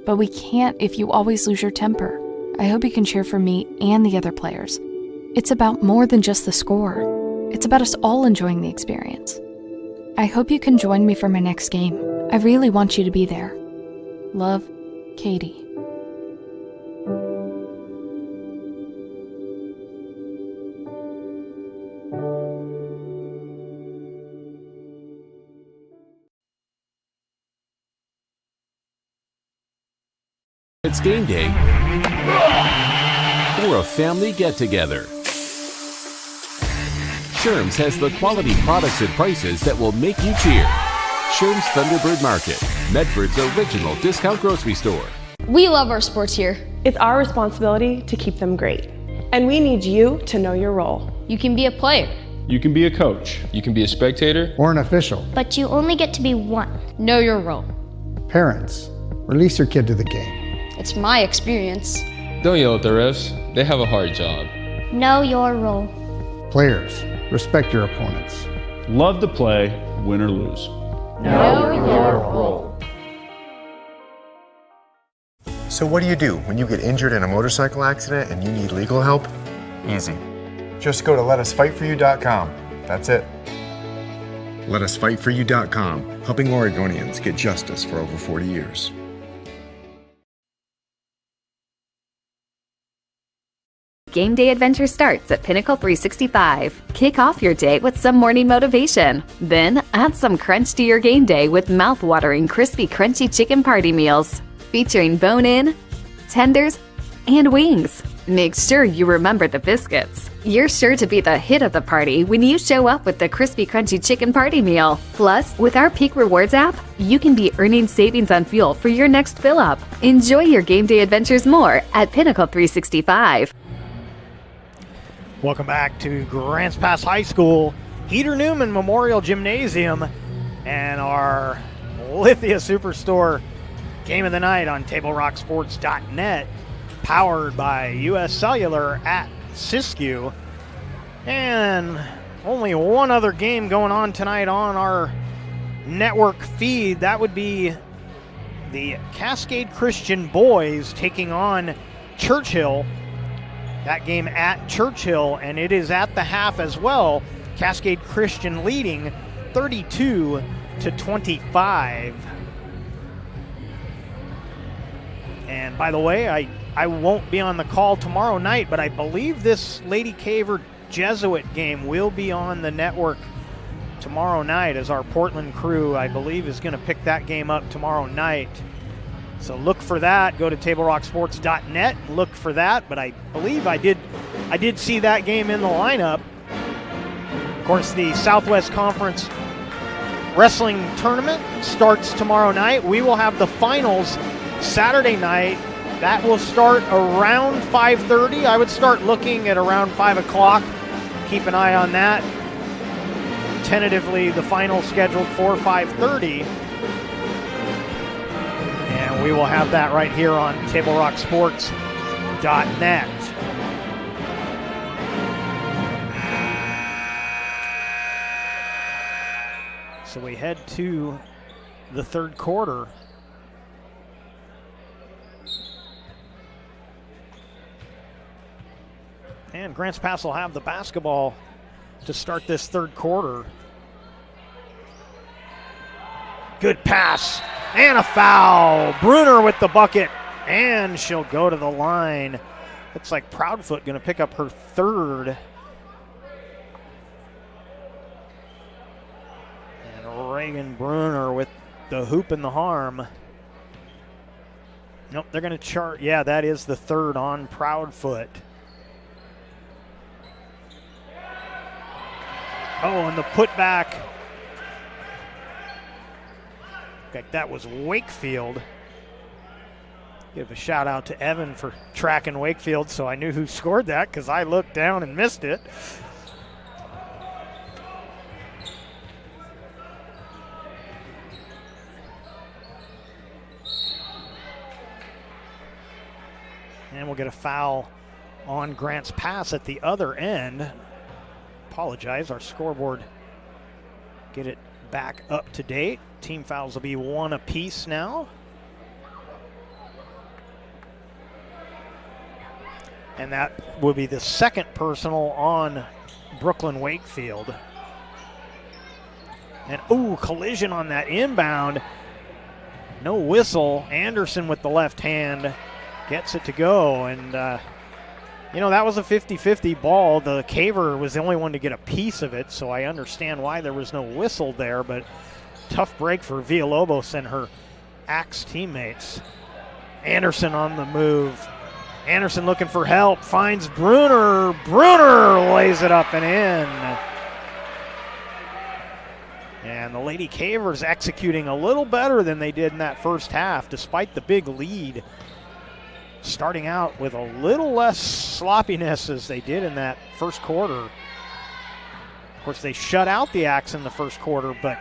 But we can't if you always lose your temper. I hope you can cheer for me and the other players. It's about more than just the score. It's about us all enjoying the experience. I hope you can join me for my next game. I really want you to be there. Love, Katie. It's game day or a family get-together. Sherm's has the quality products and prices that will make you cheer. Sherm's Thunderbird Market, Medford's original discount grocery store. We love our sports here. It's our responsibility to keep them great. And we need you to know your role. You can be a player. You can be a coach. You can be a spectator. Or an official. But you only get to be one. Know your role. Parents, release your kid to the game. It's my experience. Don't yell at the refs. They have a hard job. Know your role. Players, respect your opponents. Love to play, win or lose. Know your role. So what do you do when you get injured in a motorcycle accident and you need legal help? Easy. Just go to letusfightforyou.com. That's it. Letusfightforyou.com, helping Oregonians get justice for over 40 years. Game day adventure starts at Pinnacle 365. Kick off your day with some morning motivation. Then add some crunch to your game day with mouth-watering crispy crunchy chicken party meals. Featuring bone-in, tenders, and wings. Make sure you remember the biscuits. You're sure to be the hit of the party when you show up with the crispy crunchy chicken party meal. Plus, with our Peak Rewards app, you can be earning savings on fuel for your next fill-up. Enjoy your game day adventures more at Pinnacle 365. Welcome back to Grants Pass High School, Heater Newman Memorial Gymnasium, and our Lithia Superstore Game of the Night on TableRockSports.net, powered by US Cellular at Siskiyou. And only one other game going on tonight on our network feed. That would be the Cascade Christian boys taking on Churchill. That game at Churchill, and it is at the half as well. Cascade Christian leading 32-25. And by the way, I won't be on the call tomorrow night, but I believe this Lady Caver Jesuit game will be on the network tomorrow night, as our Portland crew, I believe, is going to pick that game up tomorrow night. So look for that. Go to TableRockSports.net. Look for that. But I believe I did see that game in the lineup. Of course, the Southwest Conference Wrestling Tournament starts tomorrow night. We will have the finals Saturday night. That will start around 5:30. I would start looking at around 5 o'clock. Keep an eye on that. Tentatively, the final scheduled for 5:30. And we will have that right here on TableRockSports.net. So we head to the third quarter. And Grants Pass will have the basketball to start this third quarter. Good pass and a foul. Bruner with the bucket, and she'll go to the line. Looks like Proudfoot going to pick up her third. And Reagan Bruner with the hoop and the harm. Nope, they're going to chart. Yeah, that is the third on Proudfoot. Oh, and the putback. Okay, that was Wakefield. Give a shout out to Evan for tracking Wakefield, so I knew who scored that because I looked down and missed it. And we'll get a foul on Grants Pass at the other end. Apologize, our scoreboard, get it back up to date. Team fouls will be one apiece now. And that will be the second personal on Brooklyn Wakefield. And ooh, collision on that inbound. No whistle. Anderson with the left hand gets it to go. And you know, that was a 50-50 ball. The Caver was the only one to get a piece of it, so I understand why there was no whistle there, but tough break for Villalobos and her Axe teammates. Anderson on the move. Anderson looking for help, finds Bruner. Bruner lays it up and in. And the Lady Cavers executing a little better than they did in that first half, despite the big lead. Starting out with a little less sloppiness as they did in that first quarter. Of course, they shut out the Axe in the first quarter, but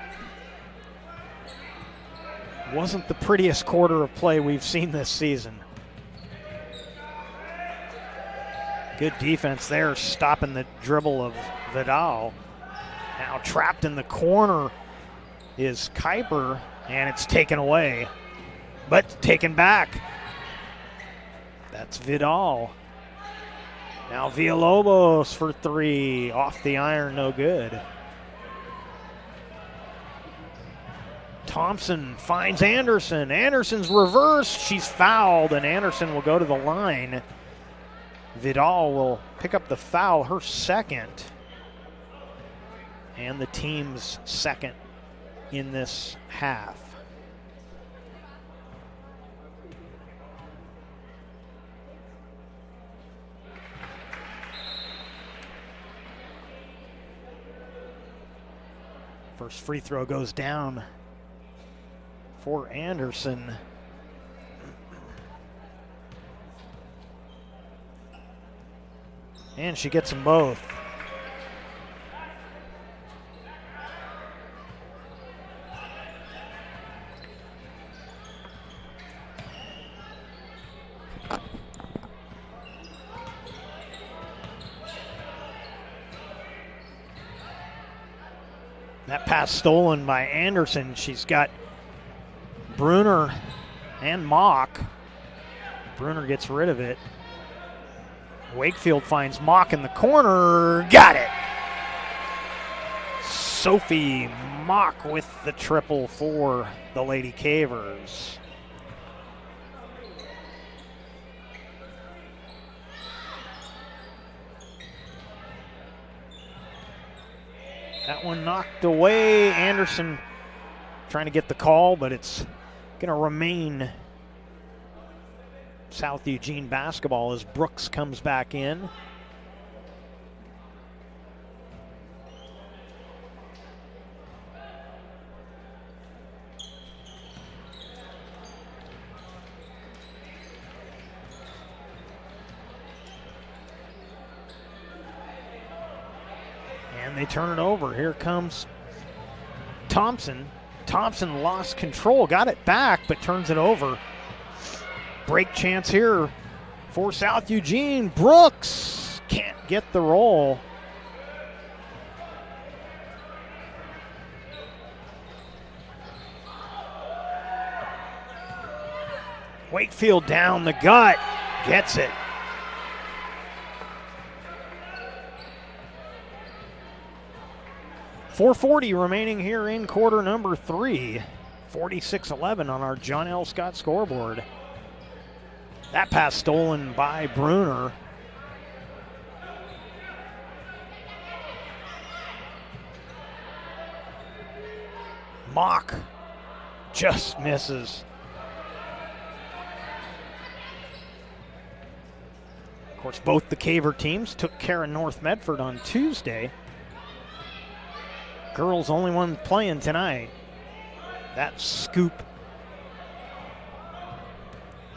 wasn't the prettiest quarter of play we've seen this season. Good defense there, stopping the dribble of Vidal. Now trapped in the corner is Kuiper, and it's taken away, but taken back. That's Vidal. Now Villalobos for three. Off the iron, no good. Thompson finds Anderson. Anderson's reversed. She's fouled, and Anderson will go to the line. Vidal will pick up the foul, her second. And the team's second in this half. First free throw goes down for Anderson. And she gets them both. That pass stolen by Anderson. She's got Bruner and Mock. Bruner gets rid of it. Wakefield finds Mock in the corner. Got it. Sophie Mock with the triple for the Lady Cavers. That one knocked away. Anderson trying to get the call, but it's going to remain South Eugene basketball as Brooks comes back in. And they turn it over. Here comes Thompson. Thompson lost control, got it back, but turns it over. Break chance here for South Eugene. Brooks can't get the roll. Wakefield down the gut, gets it. .440 remaining here in quarter number 3. 46-11 on our John L. Scott scoreboard. That pass stolen by Bruner. Mock just misses. Of course, both the Caver teams took care of North Medford on Tuesday. Girls only one playing tonight. That scoop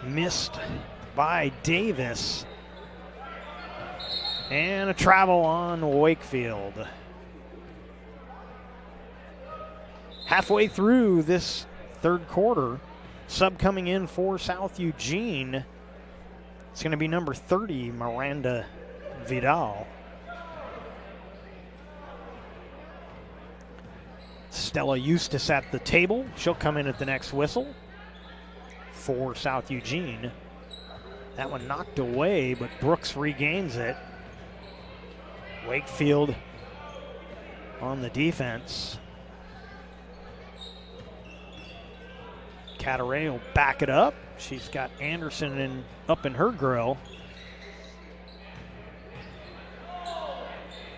missed by Davis. And a travel on Wakefield. Halfway through this third quarter, sub coming in for South Eugene. It's going to be number 30, Miranda Vidal. Stella Eustace at the table. She'll come in at the next whistle for South Eugene. That one knocked away, but Brooks regains it. Wakefield on the defense. Cataray will back it up. She's got Anderson up in her grill.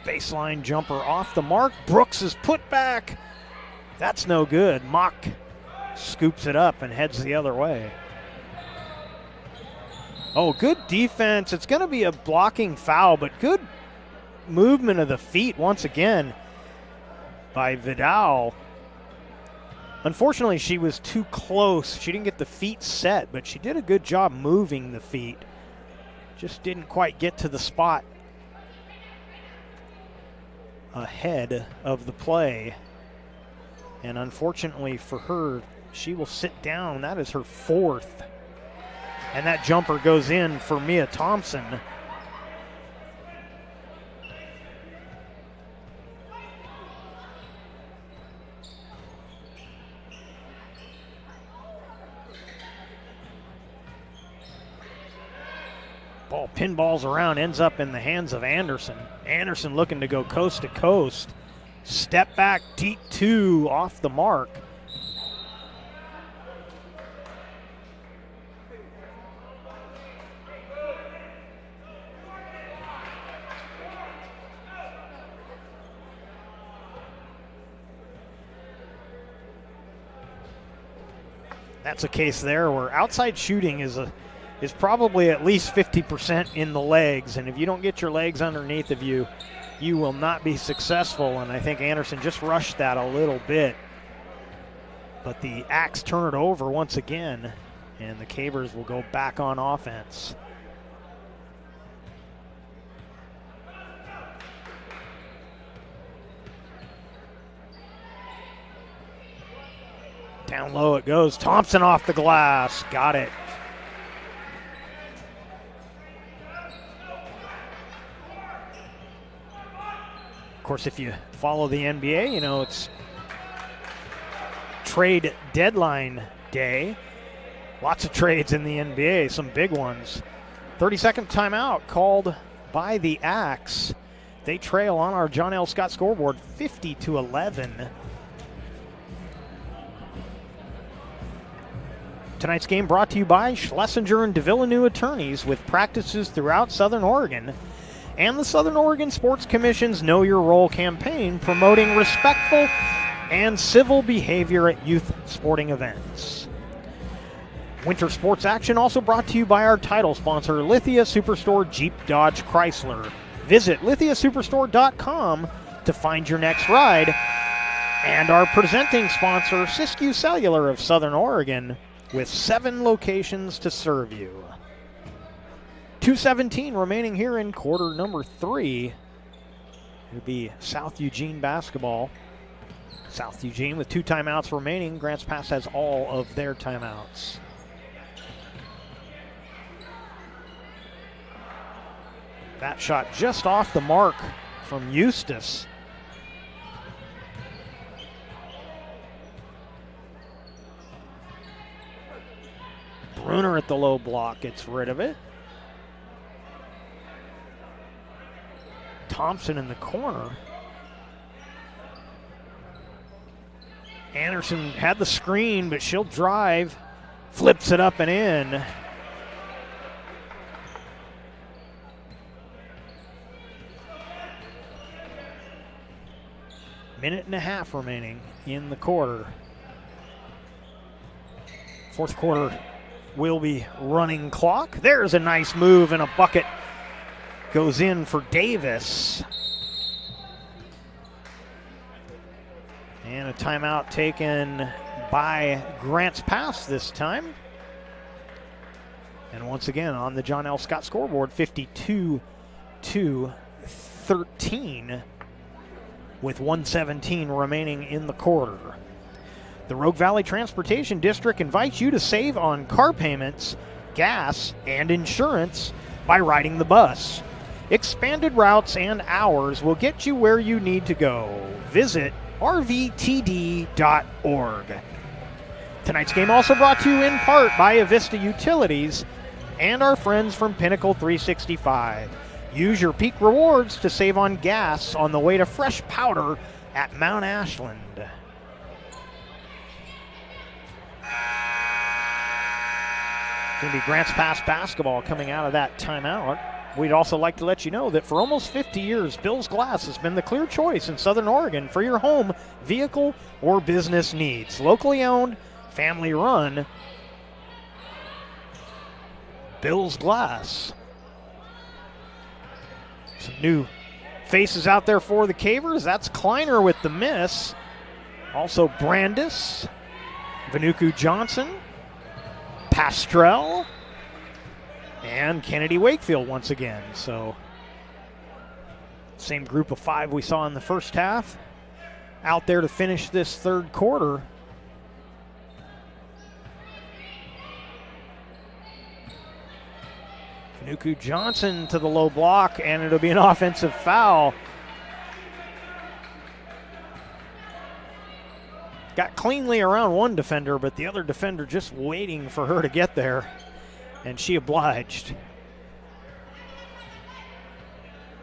Baseline jumper off the mark. Brooks is put back. That's no good. Mock scoops it up and heads the other way. Oh, good defense. It's going to be a blocking foul, but good movement of the feet once again by Vidal. Unfortunately, she was too close. She didn't get the feet set, but she did a good job moving the feet. Just didn't quite get to the spot ahead of the play. And unfortunately for her, she will sit down. That is her fourth. And that jumper goes in for Mia Thompson. Ball pinballs around, ends up in the hands of Anderson. Anderson looking to go coast to coast. Step back, deep two, off the mark. That's a case there where outside shooting is probably at least 50% in the legs, and if you don't get your legs underneath of you, you will not be successful, and I think Anderson just rushed that a little bit. But the Axe turn it over once again, and the Cavers will go back on offense. Down low it goes. Thompson off the glass. Got it. Of course, if you follow the NBA, you know it's trade deadline day. Lots of trades in the NBA, some big ones. 30-second timeout called by the Axe. They trail on our John L. Scott scoreboard 50-11. Tonight's game brought to you by Schlesinger and DeVilleneuve Attorneys, with practices throughout Southern Oregon, and the Southern Oregon Sports Commission's Know Your Role campaign, promoting respectful and civil behavior at youth sporting events. Winter sports action also brought to you by our title sponsor, Lithia Superstore Jeep Dodge Chrysler. Visit lithiasuperstore.com to find your next ride. And our presenting sponsor, Siskiyou Cellular of Southern Oregon, with 7 locations to serve you. 2:17 remaining here in quarter number 3. It'll be South Eugene basketball. South Eugene with 2 timeouts remaining. Grants Pass has all of their timeouts. That shot just off the mark from Eustace. Bruner at the low block gets rid of it. Thompson in the corner. Anderson had the screen, but she'll drive. Flips it up and in. Minute and a half remaining in the quarter. Fourth quarter will be running clock. There's a nice move, and a bucket goes in for Davis. And a timeout taken by Grants Pass this time. And once again on the John L. Scott scoreboard, 52-13 with 1:17 remaining in the quarter. The Rogue Valley Transportation District invites you to save on car payments, gas, and insurance by riding the bus. Expanded routes and hours will get you where you need to go. Visit rvtd.org. Tonight's game also brought to you in part by Avista Utilities and our friends from Pinnacle 365. Use your peak rewards to save on gas on the way to fresh powder at Mount Ashland. It's going to be Grants Pass basketball coming out of that timeout. We'd also like to let you know that for almost 50 years, Bill's Glass has been the clear choice in Southern Oregon for your home, vehicle, or business needs. Locally owned, family run, Bill's Glass. Some new faces out there for the Cavers. That's Kleiner with the miss. Also Brandis, Vanuku Johnson, Pastrell, and Kennedy Wakefield once again. So same group of 5 we saw in the first half out there to finish this third quarter. Vanuku Johnson to the low block, and it'll be an offensive foul. Got cleanly around one defender, but the other defender just waiting for her to get there, and she obliged.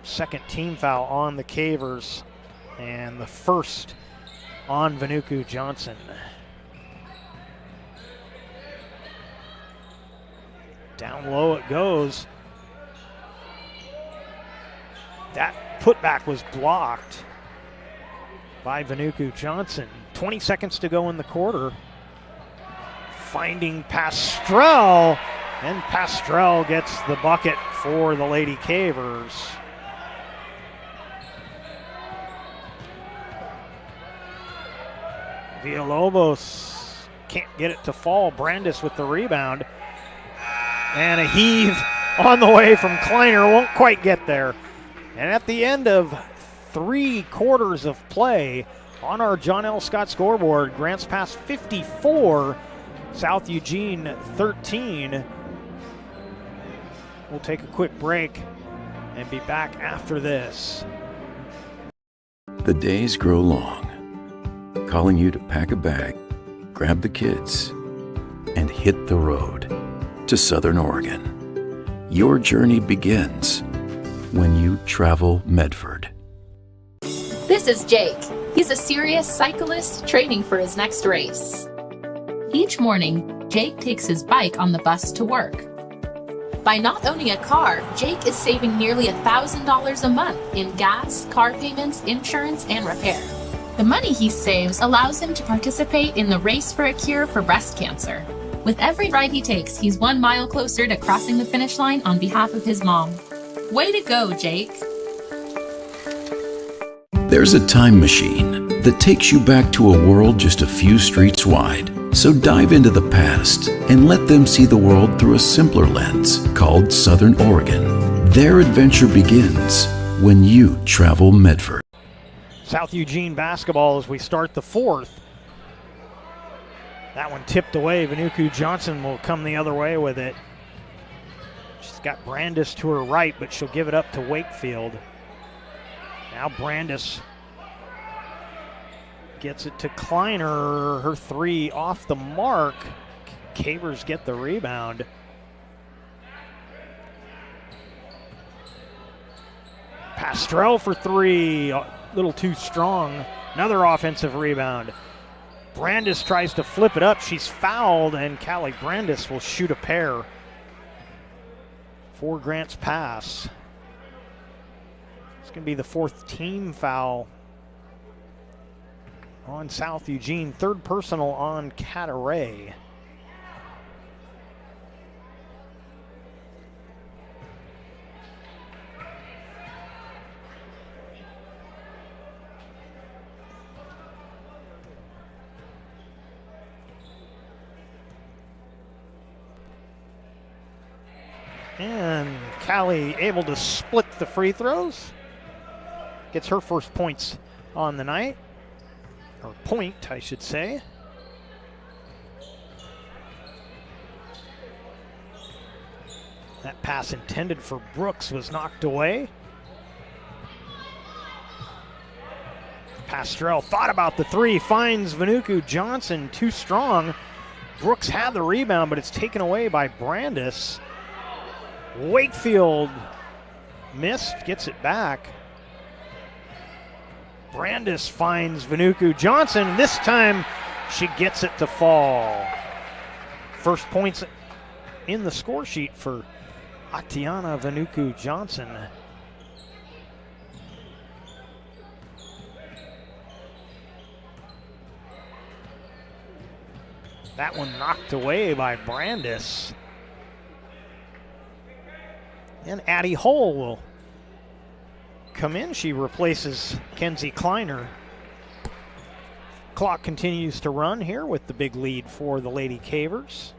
Second team foul on the Cavers, and the first on Vanuku Johnson. Down low it goes. That putback was blocked by Vanuku Johnson. 20 seconds to go in the quarter. Finding Pastrell, and Pastrell gets the bucket for the Lady Cavers. Villalobos can't get it to fall. Brandis with the rebound. And a heave on the way from Kleiner, won't quite get there. And at the end of 3 quarters of play on our John L. Scott scoreboard, Grants Pass 54, South Eugene 13. We'll take a quick break and be back after this. The days grow long, calling you to pack a bag, grab the kids, and hit the road to Southern Oregon. Your journey begins when you travel Medford. This is Jake. He's a serious cyclist training for his next race. Each morning, Jake takes his bike on the bus to work. By not owning a car, Jake is saving nearly $1,000 a month in gas, car payments, insurance, and repair. The money he saves allows him to participate in the Race for a Cure for breast cancer. With every ride he takes, he's 1 mile closer to crossing the finish line on behalf of his mom. Way to go, Jake. There's a time machine that takes you back to a world just a few streets wide. So dive into the past and let them see the world through a simpler lens called Southern Oregon. Their adventure begins when you travel Medford. South Eugene basketball as we start the fourth. That one tipped away. Vanuku Johnson will come the other way with it. She's got Brandis to her right, but she'll give it up to Wakefield. Now Brandis gets it to Kleiner. Her three off the mark. Cavers get the rebound. Pastrell for three, a little too strong. Another offensive rebound. Brandis tries to flip it up. She's fouled, and Callie Brandis will shoot a pair for Grants Pass. It's going to be the fourth team foul on South Eugene. Third personal on Cataray. And Callie able to split the free throws. Gets her first points on the night. Or point, I should say. That pass intended for Brooks was knocked away. Pastrell thought about the three, finds Vanuku Johnson too strong. Brooks had the rebound, but it's taken away by Brandis. Wakefield missed, gets it back. Brandis finds Vanuku Johnson, and this time she gets it to fall. First points in the score sheet for Atiana Vanuku Johnson. That one knocked away by Brandis. And Addie Hull will come in. She replaces Kenzie Kleiner. Clock continues to run here with the big lead for the Lady Cavers.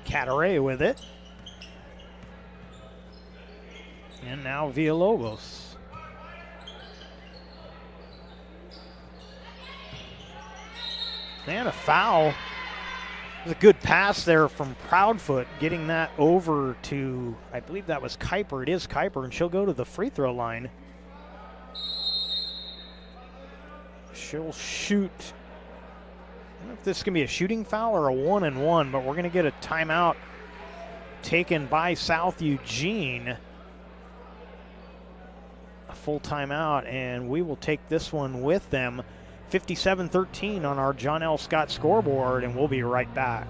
Cataray with it. And now Villalobos. And a foul. There's a good pass there from Proudfoot, getting that over to, I believe that was Kuiper. It is Kuiper, and she'll go to the free throw line. She'll shoot. I don't know if this is going to be a shooting foul or a 1-and-1, but we're going to get a timeout taken by South Eugene. A full timeout, and we will take this one with them. 57-13 on our John L. Scott scoreboard, and we'll be right back.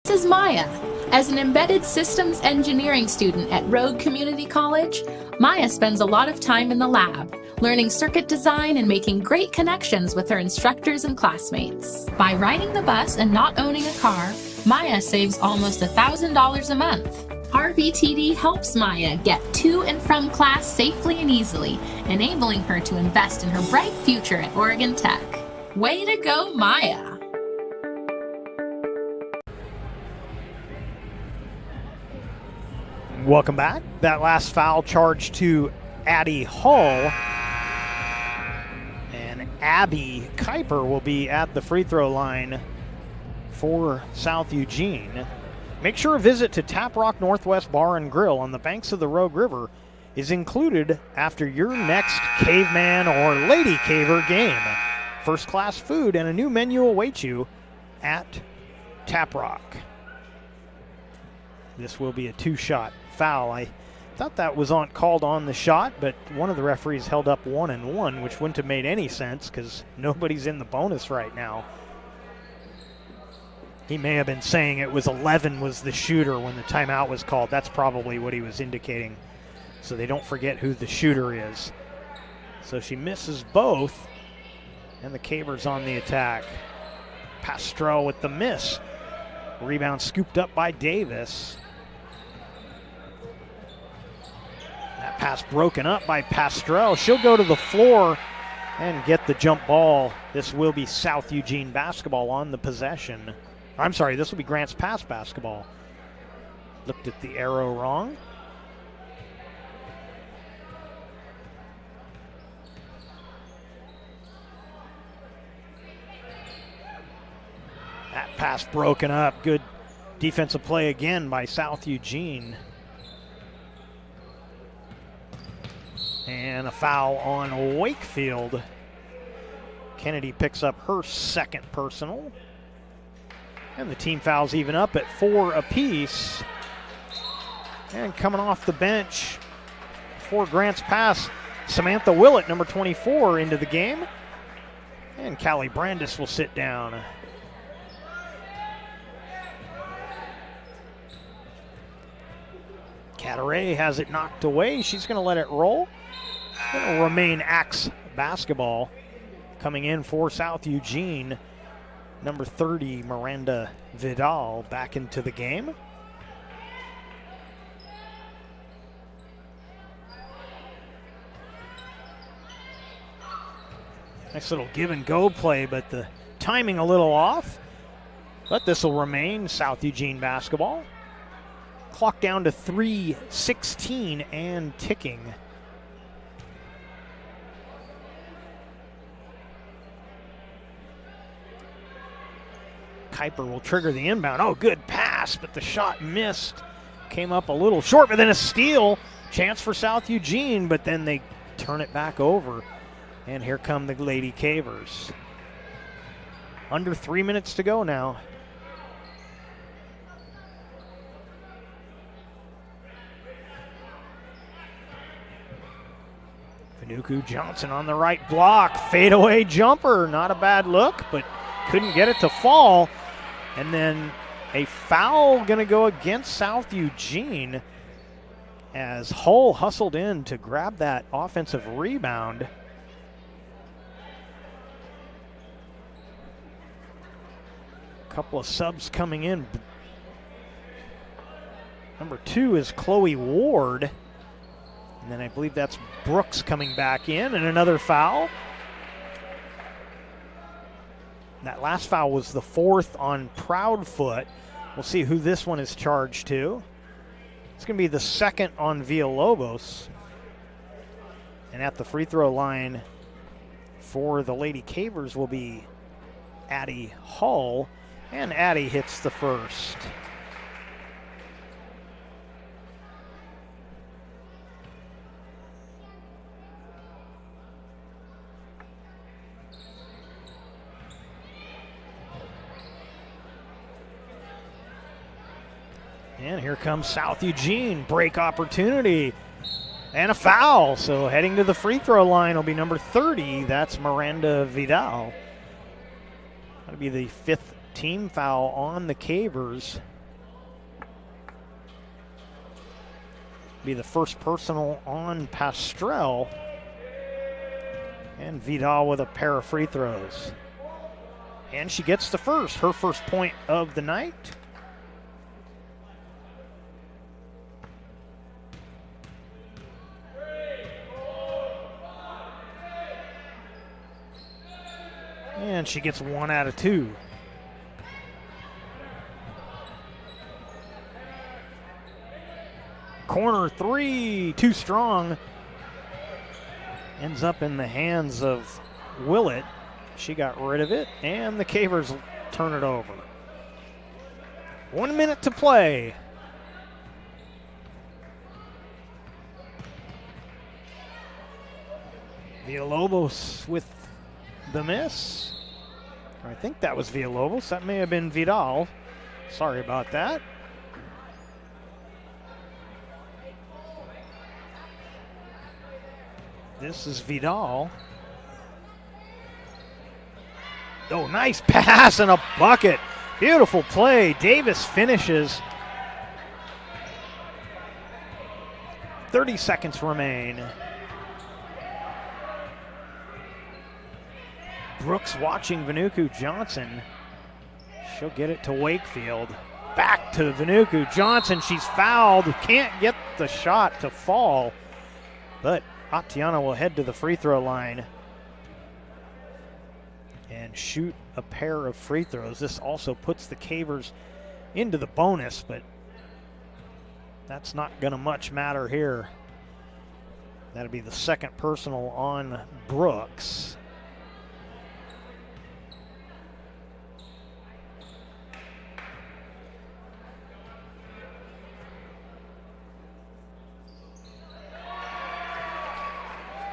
This is Maya. As an embedded systems engineering student at Rogue Community College, Maya spends a lot of time in the lab, learning circuit design and making great connections with her instructors and classmates. By riding the bus and not owning a car, Maya saves almost $1,000 a month. RVTD helps Maya get to and from class safely and easily, enabling her to invest in her bright future at Oregon Tech. Way to go, Maya! Welcome back. That last foul charge to Addie Hull. And Abby Kuiper will be at the free throw line for South Eugene. Make sure a visit to Tap Rock Northwest Bar and Grill on the banks of the Rogue River is included after your next Caveman or Lady Caver game. First-class food and a new menu await you at Tap Rock. This will be a two-shot foul. I thought that was called on the shot, but one of the referees held up 1-and-1, which wouldn't have made any sense because nobody's in the bonus right now. He may have been saying it was 11 was the shooter when the timeout was called. That's probably what he was indicating, so they don't forget who the shooter is. So she misses both, and the Cavers on the attack. Pastrell with the miss. Rebound scooped up by Davis. That pass broken up by Pastrell. She'll go to the floor and get the jump ball. This will be South Eugene basketball on the possession. I'm sorry, this will be Grants Pass basketball Looked at the arrow wrong. That pass broken up. Good defensive play again by South Eugene. And a foul on Wakefield. Kennedy picks up her second personal. And the team fouls even up at 4 apiece. And coming off the bench for Grant's pass, Samantha Willett, number 24, into the game. And Callie Brandis will sit down. Cataray has it knocked away. She's going to let it roll. It'll remain Axe basketball. Coming in for South Eugene, number 30, Miranda Vidal, back into the game. Nice little give and go play, but the timing a little off. But this will remain South Eugene basketball. Clock down to 3:16 and ticking. Kuiper will trigger the inbound. Oh, good pass, but the shot missed. Came up a little short, but then a steal. Chance for South Eugene, but then they turn it back over. And here come the Lady Cavers. Under 3 minutes to go now. Vanuku Johnson on the right block. Fadeaway jumper. Not a bad look, but couldn't get it to fall. And then a foul going to go against South Eugene as Hull hustled in to grab that offensive rebound. A couple of subs coming in. Number 2 is Chloe Ward. And then I believe that's Brooks coming back in, and another foul. That last foul was the 4th on Proudfoot. We'll see who this one is charged to. It's going to be the 2nd on Villalobos. And at the free throw line for the Lady Cavers will be Addie Hull. And Addie hits the first. And here comes South Eugene. Break opportunity. And a foul. So heading to the free throw line will be number 30. That's Miranda Vidal. That'll be the 5th team foul on the Cavers. Be the first personal on Pastrell. And Vidal with a pair of free throws. And she gets the first, her first point of the night. And she gets 1 out of 2. Corner 3, too strong. Ends up in the hands of Willett. She got rid of it, and the Cavers turn it over. 1 minute to play. Villalobos with the miss. I think that was Villalobos. That may have been Vidal. Sorry about that. This is Vidal. Oh, nice pass and a bucket. Beautiful play. Davis finishes. 30 seconds remain. Brooks watching Vanuku Johnson. She'll get it to Wakefield. Back to Vanuku Johnson. She's fouled. Can't get the shot to fall. But Atiana will head to the free throw line and shoot a pair of free throws. This also puts the Cavers into the bonus, but that's not going to much matter here. That'll be the second personal on Brooks.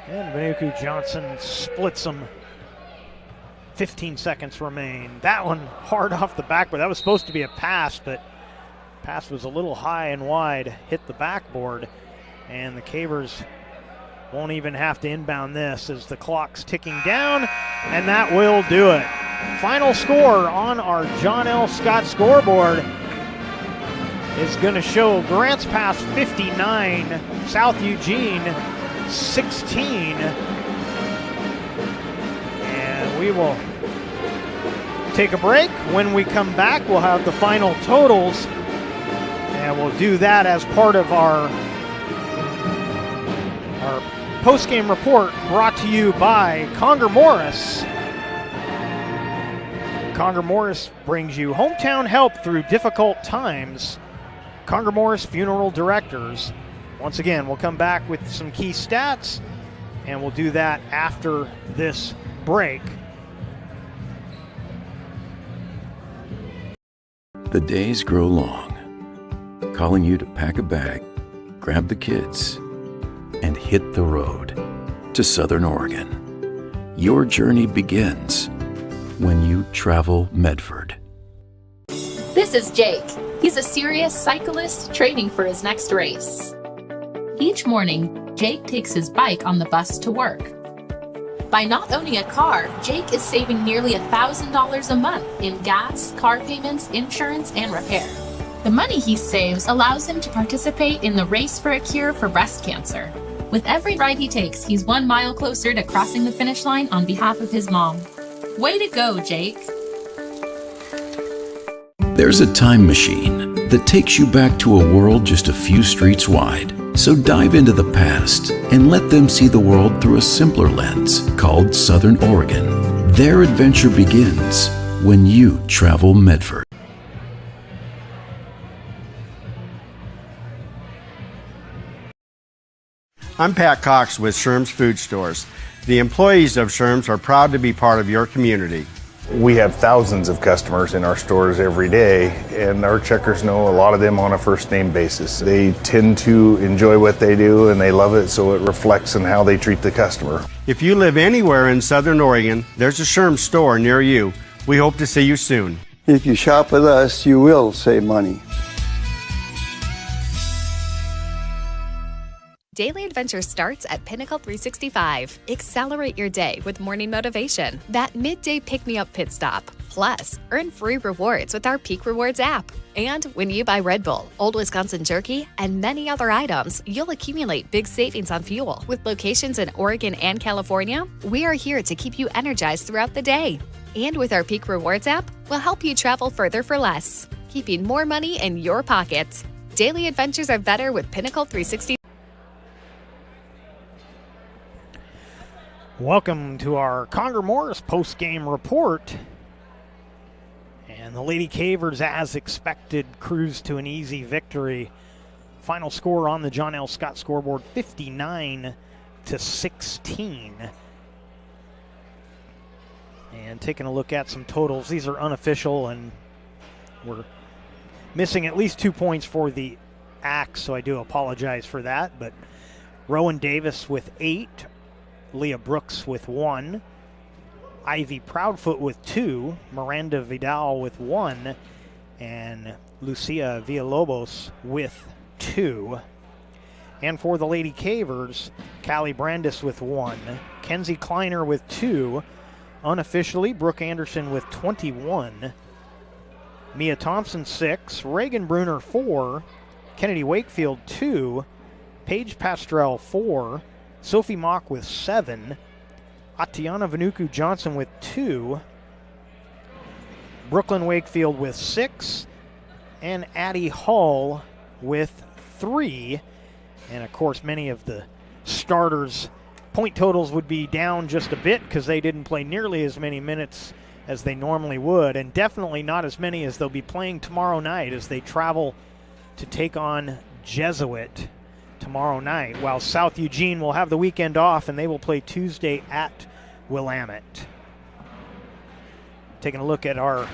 And Vanuku Johnson splits them. 15 seconds remain. That one hard off the backboard. That was supposed to be a pass, but pass was a little high and wide, hit the backboard, and the Cavers won't even have to inbound this as the clock's ticking down, and that will do it. Final score on our John L. Scott scoreboard is going to show Grants Pass 59, South Eugene 16, and we will take a break. When we come back, we'll have the final totals, and we'll do that as part of our post-game report brought to you by Conger Morris. Conger Morris brings you hometown help through difficult times. Conger Morris Funeral Directors. Once again, we'll come back with some key stats, and we'll do that after this break. The days grow long, calling you to pack a bag, grab the kids, and hit the road to Southern Oregon. Your journey begins when you travel Medford. This is Jake. He's a serious cyclist training for his next race. Each morning, Jake takes his bike on the bus to work. By not owning a car, Jake is saving nearly $1,000 a month in gas, car payments, insurance, and repair. The money he saves allows him to participate in the Race for a Cure for breast cancer. With every ride he takes, he's 1 mile closer to crossing the finish line on behalf of his mom. Way to go, Jake. There's a time machine that takes you back to a world just a few streets wide. So dive into the past and let them see the world through a simpler lens called Southern Oregon. Their adventure begins when you travel Medford. I'm Pat Cox with Sherm's Food Stores. The employees of Sherm's are proud to be part of your community. We have thousands of customers in our stores every day, and our checkers know a lot of them on a first name basis. They tend to enjoy what they do and they love it, so it reflects in how they treat the customer. If you live anywhere in Southern Oregon, there's a Sherm's store near you. We hope to see you soon. If you shop with us, you will save money. Daily adventure starts at Pinnacle 365. Accelerate your day with morning motivation, that midday pick-me-up pit stop. Plus, earn free rewards with our Peak Rewards app. And when you buy Red Bull, Old Wisconsin Jerky, and many other items, you'll accumulate big savings on fuel. With locations in Oregon and California, we are here to keep you energized throughout the day. And with our Peak Rewards app, we'll help you travel further for less, keeping more money in your pockets. Daily adventures are better with Pinnacle 365. Welcome to our Conger Morris post-game report. And the Lady Cavers, as expected, cruised to an easy victory. Final score on the John L. Scott scoreboard, 59-16. And taking a look at some totals, these are unofficial, and we're missing at least 2 points for the Axe, so I do apologize for that. But Rowan Davis with 8. Leah Brooks with 1, Ivy Proudfoot with 2, Miranda Vidal with 1, and Lucia Villalobos with 2. And for the Lady Cavers, Callie Brandis with 1, Kenzie Kleiner with 2, unofficially Brooke Anderson with 21, Mia Thompson 6, Reagan Bruner 4, Kennedy Wakefield 2, Paige Pastrell 4, Sophie Mock with 7, Atiana Vanuku Johnson with 2, Brooklyn Wakefield with 6, and Addie Hall with 3. And of course, many of the starters' point totals would be down just a bit because they didn't play nearly as many minutes as they normally would, and definitely not as many as they'll be playing tomorrow night as they travel to take on Jesuit tomorrow night, while South Eugene will have the weekend off and they will play Tuesday at Willamette. Taking a look at our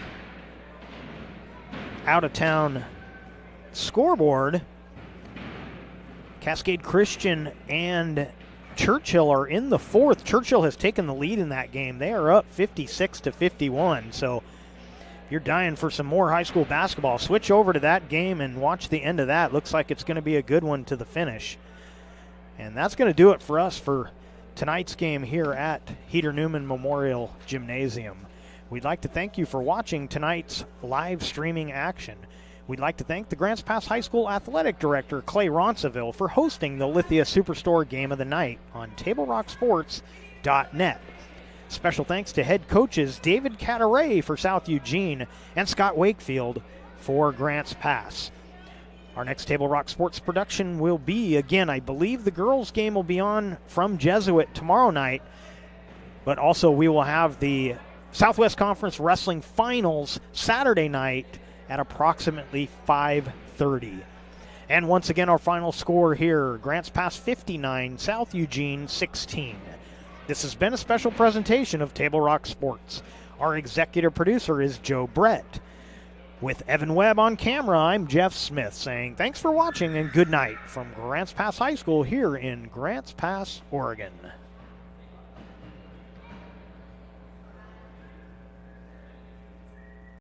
out-of-town scoreboard, Cascade Christian and Churchill are in the fourth. Churchill has taken the lead in that game. They are up 56-51. So if you're dying for some more high school basketball, switch over to that game and watch the end of that. Looks like it's going to be a good one to the finish. And that's going to do it for us for tonight's game here at Heater Newman Memorial Gymnasium. We'd like to thank you for watching tonight's live streaming action. We'd like to thank the Grants Pass High School Athletic Director Clay Ronceville for hosting the Lithia Superstore Game of the Night on TableRockSports.net. Special thanks to head coaches David Cataray for South Eugene and Scott Wakefield for Grants Pass. Our next Table Rock Sports production will be, again, I believe the girls' game will be on from Jesuit tomorrow night, but also we will have the Southwest Conference Wrestling Finals Saturday night at approximately 5:30. And once again, our final score here, Grants Pass 59, South Eugene 16. This has been a special presentation of Table Rock Sports. Our executive producer is Joe Brett. With Evan Webb on camera, I'm Jeff Smith saying thanks for watching and good night from Grants Pass High School here in Grants Pass, Oregon.